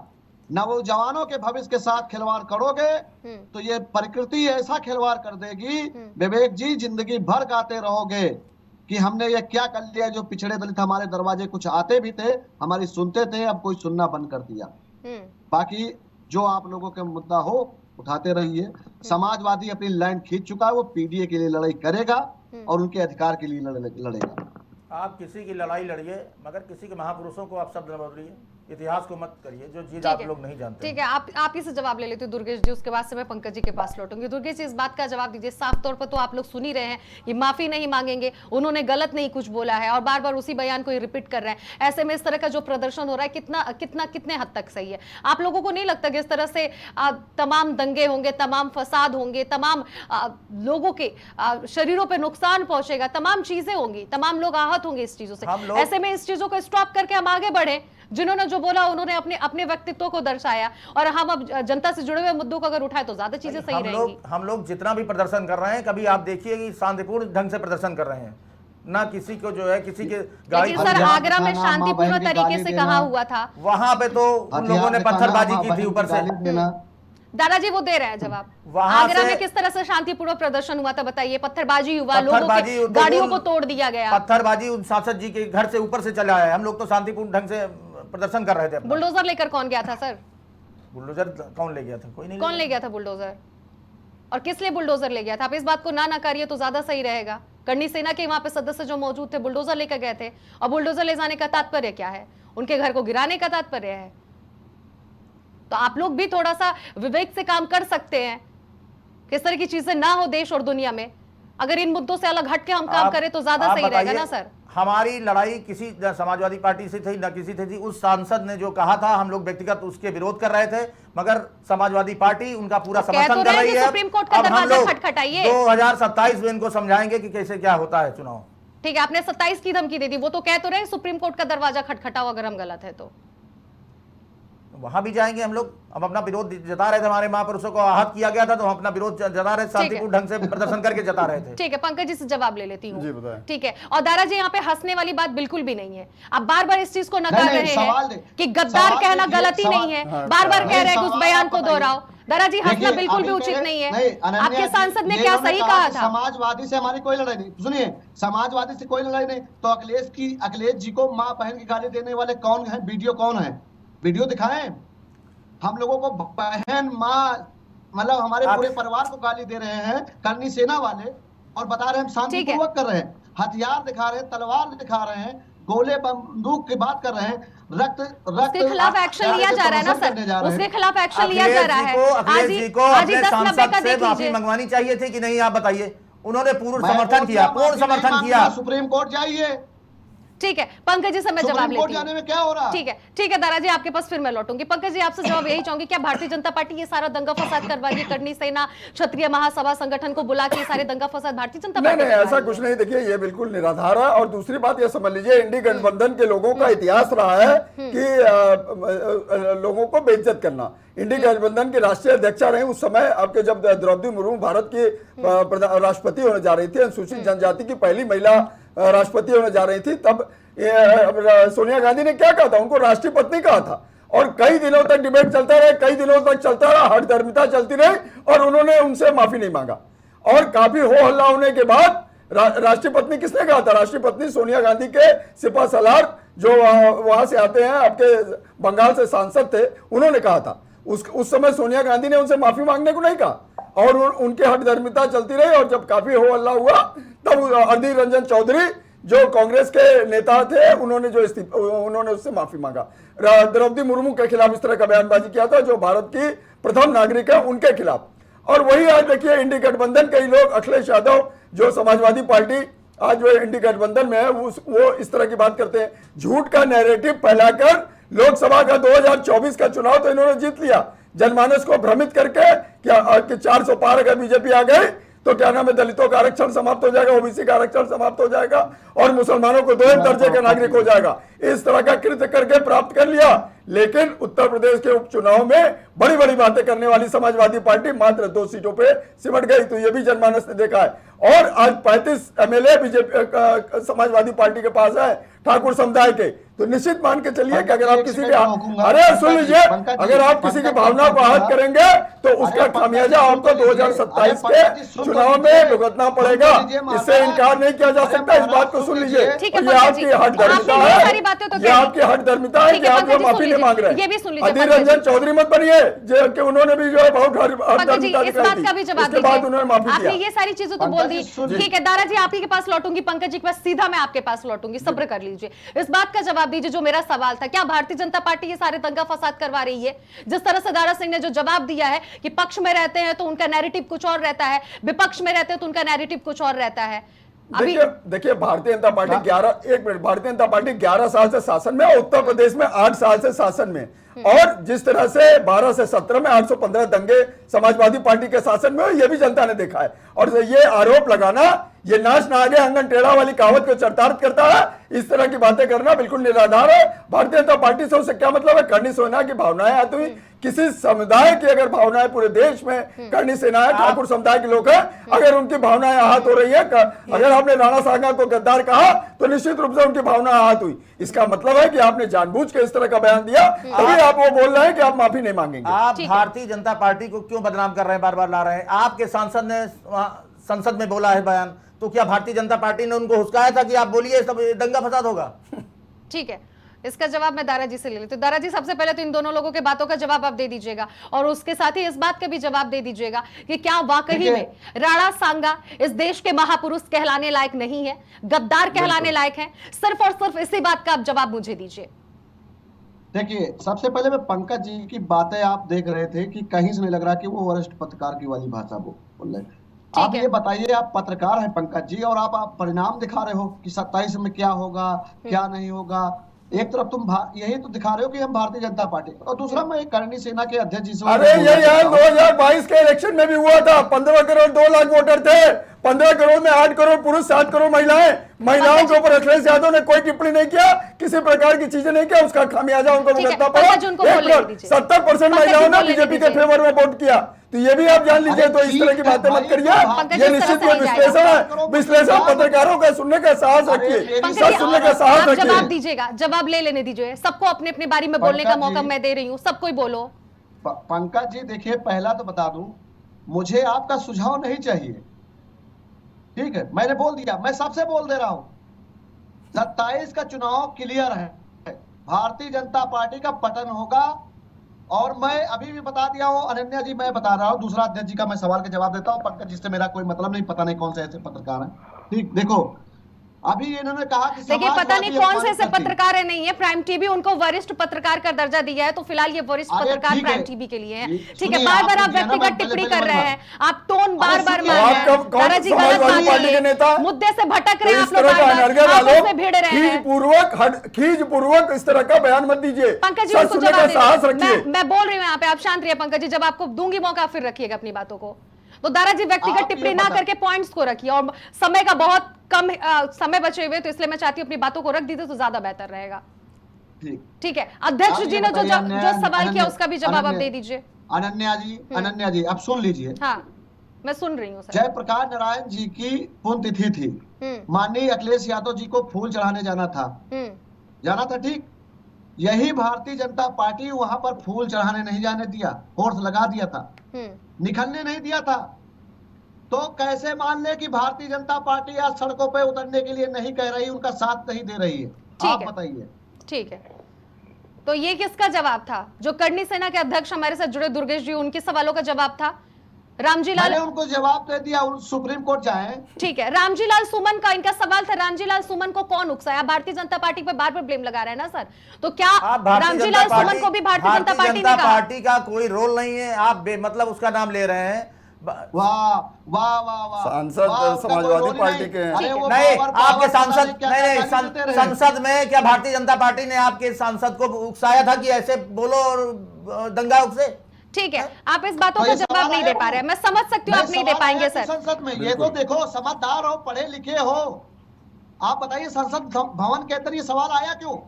Speaker 6: नौजवानों के भविष्य के साथ खिलवाड़ करोगे तो ये प्रकृति ऐसा खिलवाड़ कर देगी, विवेक जी जिंदगी भर गाते रहोगे कि हमने ये क्या कर लिया। जो पिछड़े दलित हमारे दरवाजे कुछ आते भी थे, हमारी सुनते थे, अब कोई सुनना बंद कर दिया। बाकी जो आप लोगों के मुद्दा हो उठाते रहिए। समाजवादी अपनी लाइन खींच चुका है, वो पीडीए के लिए लड़ाई करेगा और उनके अधिकार के लिए लड़ेगा।
Speaker 9: आप किसी की लड़ाई लड़िए मगर किसी के महापुरुषों को आप शब्द न बोलिए, इतिहास को मत करिए जो चीज आप लोग नहीं जानते।
Speaker 1: ठीक है, आप ही से जवाब ले लेते हो दुर्गेश जी, उसके बाद से मैं पंकज जी के पास लौटूंगी। दुर्गेश जी, इस बात का जवाब दीजिए। साफ तौर पर तो आप लोग सुन ही रहे हैं, ये माफी नहीं मांगेंगे, उन्होंने गलत नहीं कुछ बोला है और बार बार उसी बयान को रिपीट कर रहे हैं। ऐसे में इस तरह का जो प्रदर्शन हो रहा है कितने हद तक सही है? आप लोगों को नहीं लगता कि इस तरह से तमाम दंगे होंगे, तमाम फसाद होंगे, तमाम लोगों के शरीरों पर नुकसान पहुंचेगा, तमाम चीजें होंगी, तमाम लोग आहत होंगे इस चीजों से? ऐसे में इस चीजों को स्टॉप करके हम आगे बढ़े। जिन्होंने जो बोला उन्होंने अपने व्यक्तित्व को दर्शाया और हम अब जनता से जुड़े हुए मुद्दों को अगर उठाए तो ज्यादा चीजें सही रहेंगी।
Speaker 9: हम लोग जितना भी प्रदर्शन कर रहे हैं, कभी आप देखिए कि शांतिपूर्ण ढंग से प्रदर्शन कर रहे हैं, ना किसी को जो है किसी के गाड़ी।
Speaker 1: सर, आगरा में शांतिपूर्ण तरीके से कहा हुआ था,
Speaker 9: वहां पे तो उन लोगों ने पत्थरबाजी की थी ऊपर से।
Speaker 1: दादाजी वो दे रहे हैं जवाब। आगरा में किस तरह से शांतिपूर्ण प्रदर्शन हुआ था बताइए? पत्थरबाजी हुआ, लोगों की गाड़ियों को तोड़ दिया गया,
Speaker 9: पत्थरबाजी उन सांसद जी के घर से ऊपर से चला है। हम लोग तो शांतिपूर्ण ढंग से प्रदर्शन कर रहे थे।
Speaker 1: बुलडोजर लेकर कौन गया था सर?
Speaker 9: बुलडोजर कौन ले गया था? कोई नहीं।
Speaker 1: कौन ले गया था बुलडोजर और किस लिए बुलडोजर ले गया था? आप इस बात को ना करिए तो ज्यादा सही रहेगा। करनी सेना के वहां पे सदस्य जो मौजूद थे बुलडोजर लेकर गए थे, और बुलडोजर ले जाने का तात्पर्य क्या है? उनके घर को गिराने का तात्पर्य है? तो आप लोग भी थोड़ा सा विवेक से काम कर सकते हैं। किस तरह की चीजें ना हो देश और दुनिया में, अगर इन मुद्दों से अलग हट के हम काम करें तो ज्यादा सही रहेगा ना सर।
Speaker 9: हमारी लड़ाई किसी समाजवादी पार्टी से थी न किसी से थी। उस सांसद ने जो कहा था हम लोग व्यक्तिगत उसके विरोध कर रहे थे, मगर समाजवादी पार्टी उनका पूरा समर्थन कर रही है।
Speaker 1: सुप्रीम कोर्ट का दरवाजा खटखटाइए।
Speaker 9: 2027 में इनको समझाएंगे कि कैसे क्या होता है चुनाव।
Speaker 1: ठीक है, आपने 27 की धमकी दे दी, वो तो कह तो रहे सुप्रीम कोर्ट का दरवाजा खटखटाओ अगर हम गलत है तो।
Speaker 9: वहां भी जाएंगे हम लोग। अब अपना विरोध जता रहे थे, हमारे महापुरुषों को आहत किया गया था तो हम अपना विरोध जता रहे, शांतिपूर्ण ढंग से प्रदर्शन करके जता रहे थे।
Speaker 1: ठीक है, पंकज जी से जवाब ले लेती हूँ। ठीक है, और दारा जी यहाँ पे हंसने वाली बात बिल्कुल भी नहीं है। आप बार बार इस चीज को नकार रहे हैं कि गद्दार कहना गलती नहीं है, बार बार कह रहे हैं कि उस बयान को दोहराओ। दारा जी, हंसना बिल्कुल भी उचित नहीं है। आपके सांसद ने क्या सही कहा था?
Speaker 6: समाजवादी से हमारी कोई लड़ाई नहीं, सुनिए, समाजवादी से कोई लड़ाई नहीं। तो अखिलेश जी को माँ बहन की गाली देने वाले कौन है? वीडियो कौन है? वीडियो दिखाएं। हम लोगों को बहन माँ मतलब हमारे पूरे परिवार को गाली दे रहे हैं करनी सेना वाले, और बता रहे हैं हम शांतिपूर्वक कर रहे हैं। हथियार दिखा रहे हैं, तलवार दिखा रहे हैं, गोले बंदूक की बात कर रहे हैं। रक्त
Speaker 1: उसके खिलाफ एक्शन लिया जा रहा है ना सर, उसके खिलाफ एक्शन लिया जा रहा है।
Speaker 9: अखिलेश जी को अपने सांसद से माफी मंगवानी चाहिए थी कि नहीं, आप बताइए। उन्होंने पूर्ण समर्थन किया,
Speaker 6: सुप्रीम कोर्ट जाइए।
Speaker 1: ठीक है, पंकज जी से मैं जवाब लेती
Speaker 6: जाने में क्या हो रहा?
Speaker 1: ठीक है दारा जी, आपके पास फिर मैं लौटूंगी। पंकज जी, आपसे जवाब यही चाहूंगी, क्या भारतीय जनता पार्टी ये सारा दंगा फसाद करवा रही है? करनी सेना, क्षत्रिय महासभा संगठन को बुला के सारे दंगा फसाद भारतीय जनता पार्टी?
Speaker 10: नहीं, ऐसा कुछ नहीं। देखिए, ये बिल्कुल निराधार है। और दूसरी बात ये समझ लीजिए, इंडी गठबंधन के लोगों का इतिहास रहा है कि लोगों को बेइज्जत करना। इंडी गठबंधन की राष्ट्रीय अध्यक्षा रही उस समय, आपके जब द्रौपदी मुर्मू भारत की राष्ट्रपति होने जा रही थी, अनुसूचित जनजाति की पहली महिला राष्ट्रपति होने जा रही थी, तब सोनिया गांधी ने क्या कहा था? उनको राष्ट्रीय पत्नी कहा था। और कई दिनों तक डिबेट चलता रहा, कई दिनों तक चलता रहा, हठधर्मिता चलती रही और उन्होंने उनसे माफी नहीं मांगा। और काफी हो हल्ला होने के बाद राष्ट्रीय पत्नी किसने कहा था? राष्ट्रीय पत्नी सोनिया गांधी के सिपा सलार जो वहां से आते हैं, आपके बंगाल से सांसद थे, उन्होंने कहा था। उस समय सोनिया गांधी ने उनसे माफी मांगने को नहीं कहा। और उनकी हठधर्मिता चलती रही, और जब काफी हो हल्ला हुआ तब अधीर रंजन चौधरी जो कांग्रेस के नेता थे उन्होंने उससे माफी मांगा। द्रौपदी मुर्मू के खिलाफ इस तरह का बयानबाजी किया था, जो भारत की प्रथम नागरिक है उनके खिलाफ। और वही आज देखिए इंडी गठबंधन, कई लोग, अखिलेश यादव जो समाजवादी पार्टी आज वो इंडी गठबंधन में है, वो इस तरह की बात करते हैं, झूठ का नैरेटिव फैलाकर लोकसभा का 2024 का चुनाव तो इन्होंने जीत लिया, जनमानस को भ्रमित करके कि 400 पार अगर बीजेपी आ गई तो क्या नाम है, दलितों का आरक्षण समाप्त हो जाएगा, ओबीसी का आरक्षण समाप्त हो जाएगा और मुसलमानों को 2 दर्जे का नागरिक हो जाएगा। इस तरह का कृत्य करके प्राप्त कर लिया। लेकिन उत्तर प्रदेश के उपचुनाव में बड़ी बड़ी बातें करने वाली समाजवादी पार्टी मात्र 2 सीटों पे सिमट गई, तो ये भी जनमानस ने देखा है। और आज 35 एमएलए बीजेपी समाजवादी पार्टी के पास है ठाकुर समुदाय के, तो निश्चित मान के चलिए कि अगर आप किसी के, अरे सुन लीजिए, अगर आप किसी की भावना को आहत करेंगे तो उसका खामियाजा आपको 2027 के चुनाव में भुगतना पड़ेगा, इससे इनकार नहीं किया जा सकता। इस बात को सुन लीजिए, ये आपकी हठधर्मिता है, ये आपकी हठधर्मिता है कि आप वो माफी नहीं मांग रहे हैं। अधीर रंजन चौधरी मत बनिए, जो उन्होंने भी जो है बहुत हठधर्मिता दिखाई थी, उसके बाद उन्होंने माफी दिया।
Speaker 1: ये सारी चीजें तो बोल दी, ठीक है दारा जी आप ही के पास लौटूंगी, पंकज जी के पास सीधा मैं आपके पास लौटूंगी, सब्र कर लीजिए। इस बात का जवाब दीजिए जो मेरा सवाल था, क्या भारतीय जनता पार्टी ये सारे दंगा फसाद करवा रही है? जिस तरह से दारा सिंह ने जो जवाब दिया है कि पक्ष में रहते हैं तो उनका नैरेटिव कुछ और रहता है, विपक्ष में रहते हैं तो उनका नैरेटिव कुछ और रहता है।
Speaker 10: देखिए भारतीय जनता पार्टी 11 साल से शासन में, और उत्तर प्रदेश में 8 साल से शासन में, और जिस तरह से 12 से 17 में 815 दंगे समाजवादी पार्टी के शासन में, ये भी जनता ने देखा है। और ये आरोप लगाना, ये नाच ना आगे आंगन टेढ़ा वाली कहावत को चरितार्थ करता है। इस तरह की बातें करना बिल्कुल निराधार है। भारतीय जनता पार्टी से उससे क्या मतलब है? करनी सेना की भावनाएं आती हुई, किसी समुदाय की अगर भावनाएं पूरे देश में करनी सेना ठाकुर समुदाय के लोग हैं, अगर उनकी भावनाएं आहत हो रही है, अगर आपने राणा सांगा को गद्दार कहा तो निश्चित रूप से उनकी भावना आहत हुई। इसका मतलब है कि आपने जानबूझ के इस तरह का बयान दिया, तभी आप वो बोल रहे हैं कि आप माफी नहीं मांगेंगे।
Speaker 9: आप भारतीय जनता पार्टी को क्यों बदनाम कर रहे हैं, बार बार ला रहे हैं? आपके सांसद ने संसद में बोला है बयान, तो क्या भारतीय जनता पार्टी ने उनको हुस्काया था कि आप बोलिए सब दंगा फसाद होगा?
Speaker 1: ठीक है, इसका जवाब मैं दारा जी से ले लेती हूं। दारा जी सबसे पहले तो इन दोनों लोगों के बातों का जवाब आप दे दीजिएगा, और उसके साथ ही इस बात का भी जवाब दे दीजिएगा कि क्या वाकई में राणा सांगा इस देश के महापुरुष कहलाने लायक नहीं है, गद्दार कहलाने लायक है? सिर्फ और सिर्फ इसी बात का आप जवाब मुझे दीजिए।
Speaker 6: देखिए, सबसे पहले मैं पंकज जी की बातें आप देख रहे थे कि कहीं से नहीं लग रहा कि वो वरिष्ठ पत्रकार की वाली भाषा बोल रहे। आप ये बताइए, आप पत्रकार हैं पंकज जी, और आप परिणाम दिखा रहे हो कि 27 में क्या होगा क्या नहीं होगा। एक तरफ तुम यही तो दिखा रहे हो कि हम भारतीय जनता पार्टी, और दूसरा मैं करनी सेना के अध्यक्ष जी से,
Speaker 10: अरे ये यार 2022 के इलेक्शन में भी हुआ था, 15 करोड़ 2 लाख वोटर थे, 15 करोड़ में 8 करोड़ पुरुष 7 करोड़ महिलाओं के ऊपर अखिलेश यादव ने कोई टिप्पणी नहीं किया, किसी प्रकार की चीजें नहीं किया, उसका खामियाजा उनको भुगतना पड़ा। 70% महिलाओं ने बीजेपी के फेवर में वोट किया, तो ये भी आप जान लीजिए। तो इस तरह की बातें मत करिए, ये निश्चित विश्लेषण है, विश्लेषण पत्रकारों का सुनने का साहस रखिए, सब सुनने का साहस रखिए।
Speaker 1: जवाब दीजिएगा, जवाब ले लेने दीजिए, सबको अपने अपने बारे में बोलने का मौका मैं दे रही हूँ, सबको ही बोलो।
Speaker 6: पंकज जी देखिए, पहला तो बता दूं, मुझे आपका सुझाव नहीं चाहिए, ठीक है? मैंने बोल दिया, मैं सबसे बोल दे रहा हूं, 27 का चुनाव क्लियर है, भारतीय जनता पार्टी का पतन होगा। और मैं अभी भी बता दिया हूं, अनन्या जी मैं बता रहा हूं, दूसरा अध्यक्ष जी का मैं सवाल के जवाब देता हूं, पंकज जी से मेरा कोई मतलब नहीं, पता नहीं कौन से ऐसे पत्रकार हैं, ठीक? देखो अभी इन्होंने कहा कि
Speaker 1: देखिए पता नहीं कौन से ऐसे पत्रकार है, नहीं है प्राइम टीवी उनको वरिष्ठ पत्रकार का दर्जा दिया है, तो फिलहाल ये वरिष्ठ पत्रकार प्राइम टीवी के लिए है, ठीक है? बार बार आप व्यक्तिगत टिप्पणी कर रहे हैं, आप टोन बार बार मार रहे हैं, दारा जी गलत बात, मुद्दे से भटक रहे हैं आप लोग, आपस में भिड़ रहे हैं,
Speaker 10: खींच पूर्वक इस तरह का बयान मत दीजिए।
Speaker 1: पंकज जी उनको जवाब दीजिए, मैं बोल रही हूँ यहाँ पे, आप शांत रहिए पंकज जी, जब आपको दूंगी मौका फिर रखिएगा अपनी बातों को। तो दारा जी व्यक्तिगत टिप्पणी ना करके पॉइंट्स को रखिए, और समय का बहुत कम समय बचे हुए, तो इसलिए मैं चाहती हूँ अपनी बातों को रख दीजिए तो ज्यादा बेहतर रहेगा। ठीक है, अध्यक्ष जी ने जो सवाल किया उसका भी जवाब आप दे दीजिए।
Speaker 6: अनन्या जी आप सुन लीजिए।
Speaker 1: हाँ मैं सुन रही हूँ।
Speaker 6: जयप्रकाश नारायण जी की पुण्यतिथि थी, माननीय अखिलेश यादव जी को फूल चढ़ाने जाना था, ठीक? यही भारतीय जनता पार्टी वहां पर फूल चढ़ाने नहीं जाने दिया, फोर्स लगा दिया था, निकलने नहीं दिया था। तो कैसे मान ले कि भारतीय जनता पार्टी आज सड़कों पे उतरने के लिए नहीं कह रही, उनका साथ नहीं दे रही है? आप बताइए।
Speaker 1: ठीक है, तो ये किसका जवाब था? जो करनी सेना के अध्यक्ष हमारे साथ जुड़े दुर्गेश जी, उनके सवालों का जवाब था। रामजीलाल,
Speaker 6: मैंने उनको जवाब दे दिया, सुप्रीम कोर्ट जाए।
Speaker 1: ठीक है। रामजीलाल सुमन का इनका सवाल था, रामजीलाल सुमन को कौन उकसाया? भारतीय जनता पार्टी पे बार बार ब्लेम लगा रहे हैं ना सर, तो क्या रामजीलाल सुमन को भी भारतीय जनता पार्टी ने कहा?
Speaker 9: पार्टी का कोई रोल नहीं है, आप बेमतलब उसका नाम ले रहे हैं।
Speaker 6: वाह वाह वाह वाह,
Speaker 10: सांसद समाजवादी पार्टी के हैं।
Speaker 9: नहीं, आपके सांसद नहीं, संसद में क्या भारतीय जनता पार्टी ने आपके सांसद को उकसाया था कि ऐसे बोलो और दंगा उकसे?
Speaker 1: ठीक है, आप इस बातों का जवाब नहीं दे पा रहे हैं, मैं समझ सकती हूँ आप नहीं दे पाएंगे सर।
Speaker 6: संसद में ये तो देखो, समझदार हो, पढ़े लिखे हो, आप बताइए संसद भवन के अंदर ये सवाल आया क्यों?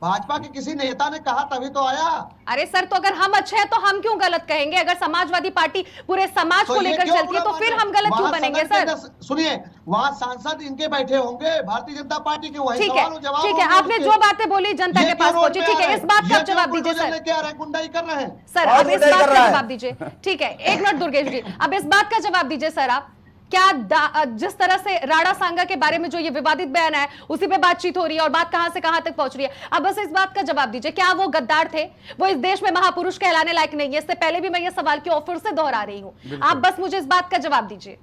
Speaker 6: भाजपा के किसी नेता ने कहा तभी तो आया।
Speaker 1: अरे सर, तो अगर हम अच्छे हैं तो हम क्यों गलत कहेंगे? अगर समाजवादी पार्टी पूरे समाज को लेकर चलती है तो फिर हम गलत क्यों बनेंगे सर?
Speaker 6: सुनिए, वहाँ सांसद इनके बैठे होंगे भारतीय जनता पार्टी के, वही सवाल जवाब।
Speaker 1: ठीक है, आपने जो बातें बोली जनता के पास पहुंची, ठीक है, इस बात का जवाब दीजिए सर।
Speaker 6: क्या गुंडाई कर रहे हैं
Speaker 1: सर, अब इस बात का जवाब दीजिए। ठीक है, एक मिनट दुर्गेश जी, अब इस बात का जवाब दीजिए सर। आप क्या जिस तरह से राणा सांगा के बारे में जो ये विवादित बयान है उसी पे बातचीत हो रही है और बात कहां से कहां तक पहुंच रही है, अब बस इस बात का जवाब दीजिए, क्या वो गद्दार थे? वो इस देश में महापुरुष कहलाने लायक नहीं है? इससे पहले भी मैं ये सवाल क्यों फिर से दोहरा रही हूं, आप बस मुझे इस बात का जवाब दीजिए।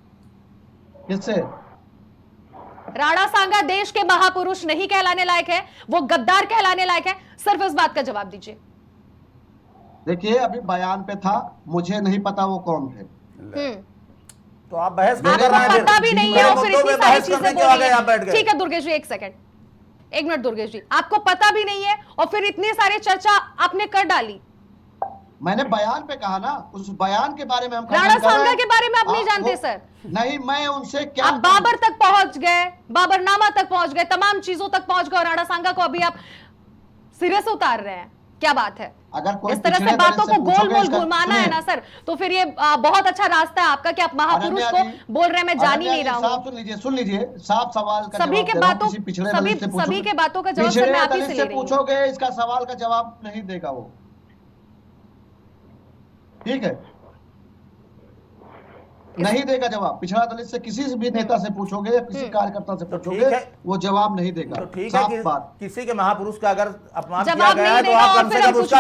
Speaker 6: किससे?
Speaker 1: राणा सांगा देश के महापुरुष नहीं कहलाने लायक है, वो गद्दार कहलाने लायक है, सिर्फ इस बात का जवाब दीजिए।
Speaker 6: देखिए, अभी बयान पे था, मुझे नहीं पता वो कौन थे।
Speaker 9: तो आप बहस कर रहे हैं,
Speaker 1: पता भी नहीं है और फिर इतनी सारी चीजें बोल रहे हैं। ठीक है दुर्गेश जी, एक सेकंड, एक मिनट दुर्गेश जी, आपको पता भी नहीं है और फिर इतनी सारी चर्चा आपने कर डाली।
Speaker 6: मैंने बयान पे कहा ना, उस बयान के बारे में हम
Speaker 1: राणा सांगा के बारे में आप नहीं जानते सर?
Speaker 6: नहीं, मैं उनसे क्या,
Speaker 1: आप बाबर तक पहुंच गए, बाबरनामा तक पहुंच गए, तमाम चीजों तक पहुंच गए और राणा सांगा को अभी आप सिरे से उतार रहे हैं, क्या बात है?
Speaker 6: अगर कोई
Speaker 1: इस तरह से बातों को गोल गोल घुमाना है ना सर, तो फिर ये बहुत अच्छा रास्ता है आपका कि आप महापुरुष को बोल रहे हैं, मैं जान ही नहीं रहा हूँ।
Speaker 6: सुन लीजिए, साफ सवाल का
Speaker 1: सभी के बातों सभी के बातों का जवाब सर मैं आप ही से ले रही हूं।
Speaker 6: पूछोगे, इसका सवाल का जवाब नहीं देगा वो, ठीक है? नहीं देगा जवाब। पिछड़ा दलित से किसी भी नेता से पूछोगे या किसी कार्यकर्ता से पूछोगे, वो जवाब नहीं देगा।
Speaker 9: तो ठीक है, किसी के महापुरुष का अगर अपमान किया गया है तो
Speaker 1: आप
Speaker 9: कम से कम उसका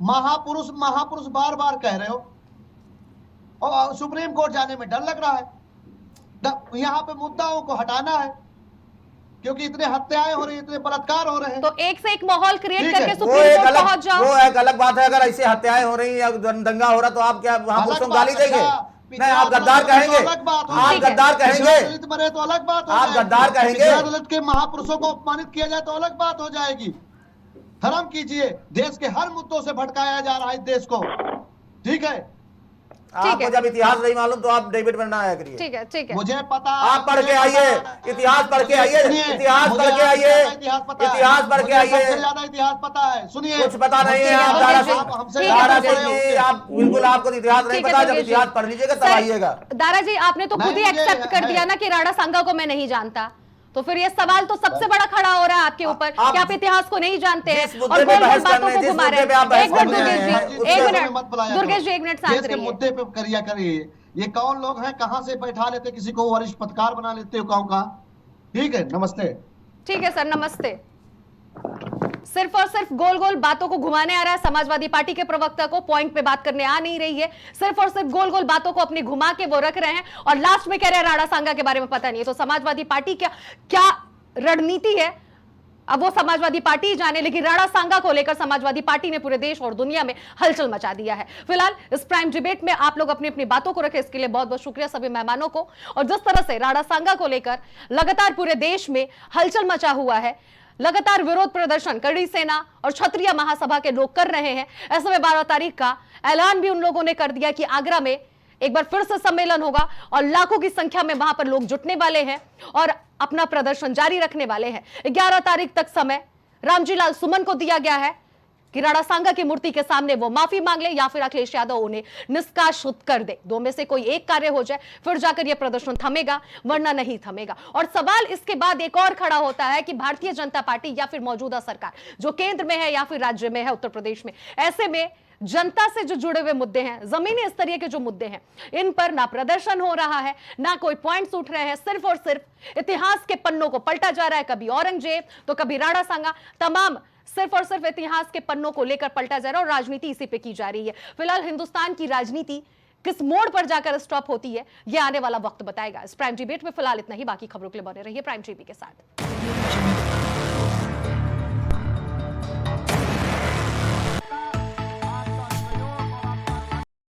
Speaker 6: महापुरुष बार बार कह रहे हो और सुप्रीम कोर्ट जाने में डर लग रहा है। यहाँ पे मुद्दाओं को हटाना है क्योंकि इतने हत्याएं हो रही हैं, इतने बलात्कार हो रहे हैं,
Speaker 1: तो एक से एक माहौल क्रिएट करके सुप्रीम कोर्ट पहुंच जाओ।
Speaker 9: वो एक अलग बात है, अगर ऐसे हत्याएं हो रही या दंगा हो रहा तो आप क्या महापुरुषों को गाली देंगे? नहीं, आप गद्दार कहेंगे, आप गद्दार कहेंगे,
Speaker 6: दलित मरे तो अलग बात,
Speaker 9: आप गद्दार कहेंगे।
Speaker 6: दलित के महापुरुषों को अपमानित किया जाए तो अलग बात हो जाएगी। धर्म कीजिए, देश के हर मुद्दों से भटकाया जा रहा है इस देश को, ठीक है?
Speaker 9: आपको जब इतिहास नहीं मालूम तो आप डेविड में ना आया करिए।
Speaker 1: ठीक है, ठीक है,
Speaker 6: मुझे पता,
Speaker 9: आप पढ़ के आइए, इतिहास पढ़ के आइए, इतिहास पढ़ के आइए, इतिहास पढ़ के आइए।
Speaker 6: सबसे ज्यादा इतिहास पता है, सुनिए।
Speaker 9: कुछ पता नहीं है आप दारा सिंह जी, आप बिल्कुल, आपको इतिहास नहीं पता, जब इतिहास पढ़ लीजिएगा तब आइएगा।
Speaker 1: दारा जी, आपने तो खुद ही एक्सेप्ट कर दिया ना कि राणा सांगा को मैं नहीं जानता, तो फिर ये सवाल तो सबसे बड़ा खड़ा हो रहा है आपके ऊपर कि आप इतिहास को नहीं जानते हैं और गोल गोल बातों को घुमा रहे हैं। एक मिनट दुर्गेश जी, एक मिनट दुर्गेश जी, एक मिनट शांत रहिए।
Speaker 6: मुद्दे पे करिए। ये कौन लोग हैं, कहां से बैठा लेते, किसी को वरिष्ठ पत्रकार बना लेते हो, गाँव का? ठीक है, नमस्ते।
Speaker 1: ठीक है सर, नमस्ते। सिर्फ और सिर्फ गोल गोल बातों को घुमाने आ रहा है समाजवादी पार्टी के प्रवक्ता को, पॉइंट पे बात करने आ नहीं रही है, सिर्फ और सिर्फ गोल गोल बातों को अपनी घुमा के वो रख रहे हैं और लास्ट में कह रहे हैं राणा सांगा के बारे में पता नहीं है। तो समाजवादी पार्टी क्या रणनीति है अब वो समाजवादी पार्टी ही जाने, लेकिन राणा सांगा को लेकर समाजवादी पार्टी ने पूरे देश और दुनिया में हलचल मचा दिया है। फिलहाल इस प्राइम डिबेट में आप लोग अपनी अपनी बातों को रखें, इसके लिए बहुत बहुत शुक्रिया सभी मेहमानों को। और जिस तरह से राणा सांगा को लेकर लगातार पूरे देश में हलचल मचा हुआ है, लगातार विरोध प्रदर्शन कड़ी सेना और क्षत्रिय महासभा के लोग कर रहे हैं, ऐसे में 12 तारीख का ऐलान भी उन लोगों ने कर दिया कि आगरा में एक बार फिर से सम्मेलन होगा और लाखों की संख्या में वहां पर लोग जुटने वाले हैं और अपना प्रदर्शन जारी रखने वाले हैं। 11 तारीख तक समय रामजीलाल सुमन को दिया गया है कि राणा सांगा की मूर्ति के सामने वो माफी मांग ले या फिर अखिलेश यादव उन्हें निष्कासित कर दे। दो में से कोई एक कार्य हो जाए, फिर जाकर यह प्रदर्शन थमेगा, वरना नहीं थमेगा। और सवाल इसके बाद एक और खड़ा होता है कि भारतीय जनता पार्टी या फिर मौजूदा सरकार जो केंद्र में है या फिर राज्य में है, उत्तर प्रदेश में, ऐसे में जनता से जो जुड़े हुए मुद्दे हैं, जमीनी स्तरीय के जो मुद्दे हैं, इन पर ना प्रदर्शन हो रहा है, ना कोई पॉइंट्स उठ रहे हैं, सिर्फ और सिर्फ इतिहास के पन्नों को पलटा जा रहा है। कभी औरंगजेब तो कभी राणा सांगा, तमाम सिर्फ और सिर्फ इतिहास के पन्नों को लेकर पलटा जा रहा है और राजनीति इसी पे की जा रही है। फिलहाल हिंदुस्तान की राजनीति किस मोड़ पर जाकर स्टॉप होती है, यह आने वाला वक्त बताएगा। इस प्राइम डिबेट में फिलहाल इतना ही। बाकी खबरों के लिए बने रहिए प्राइम टीवी के साथ।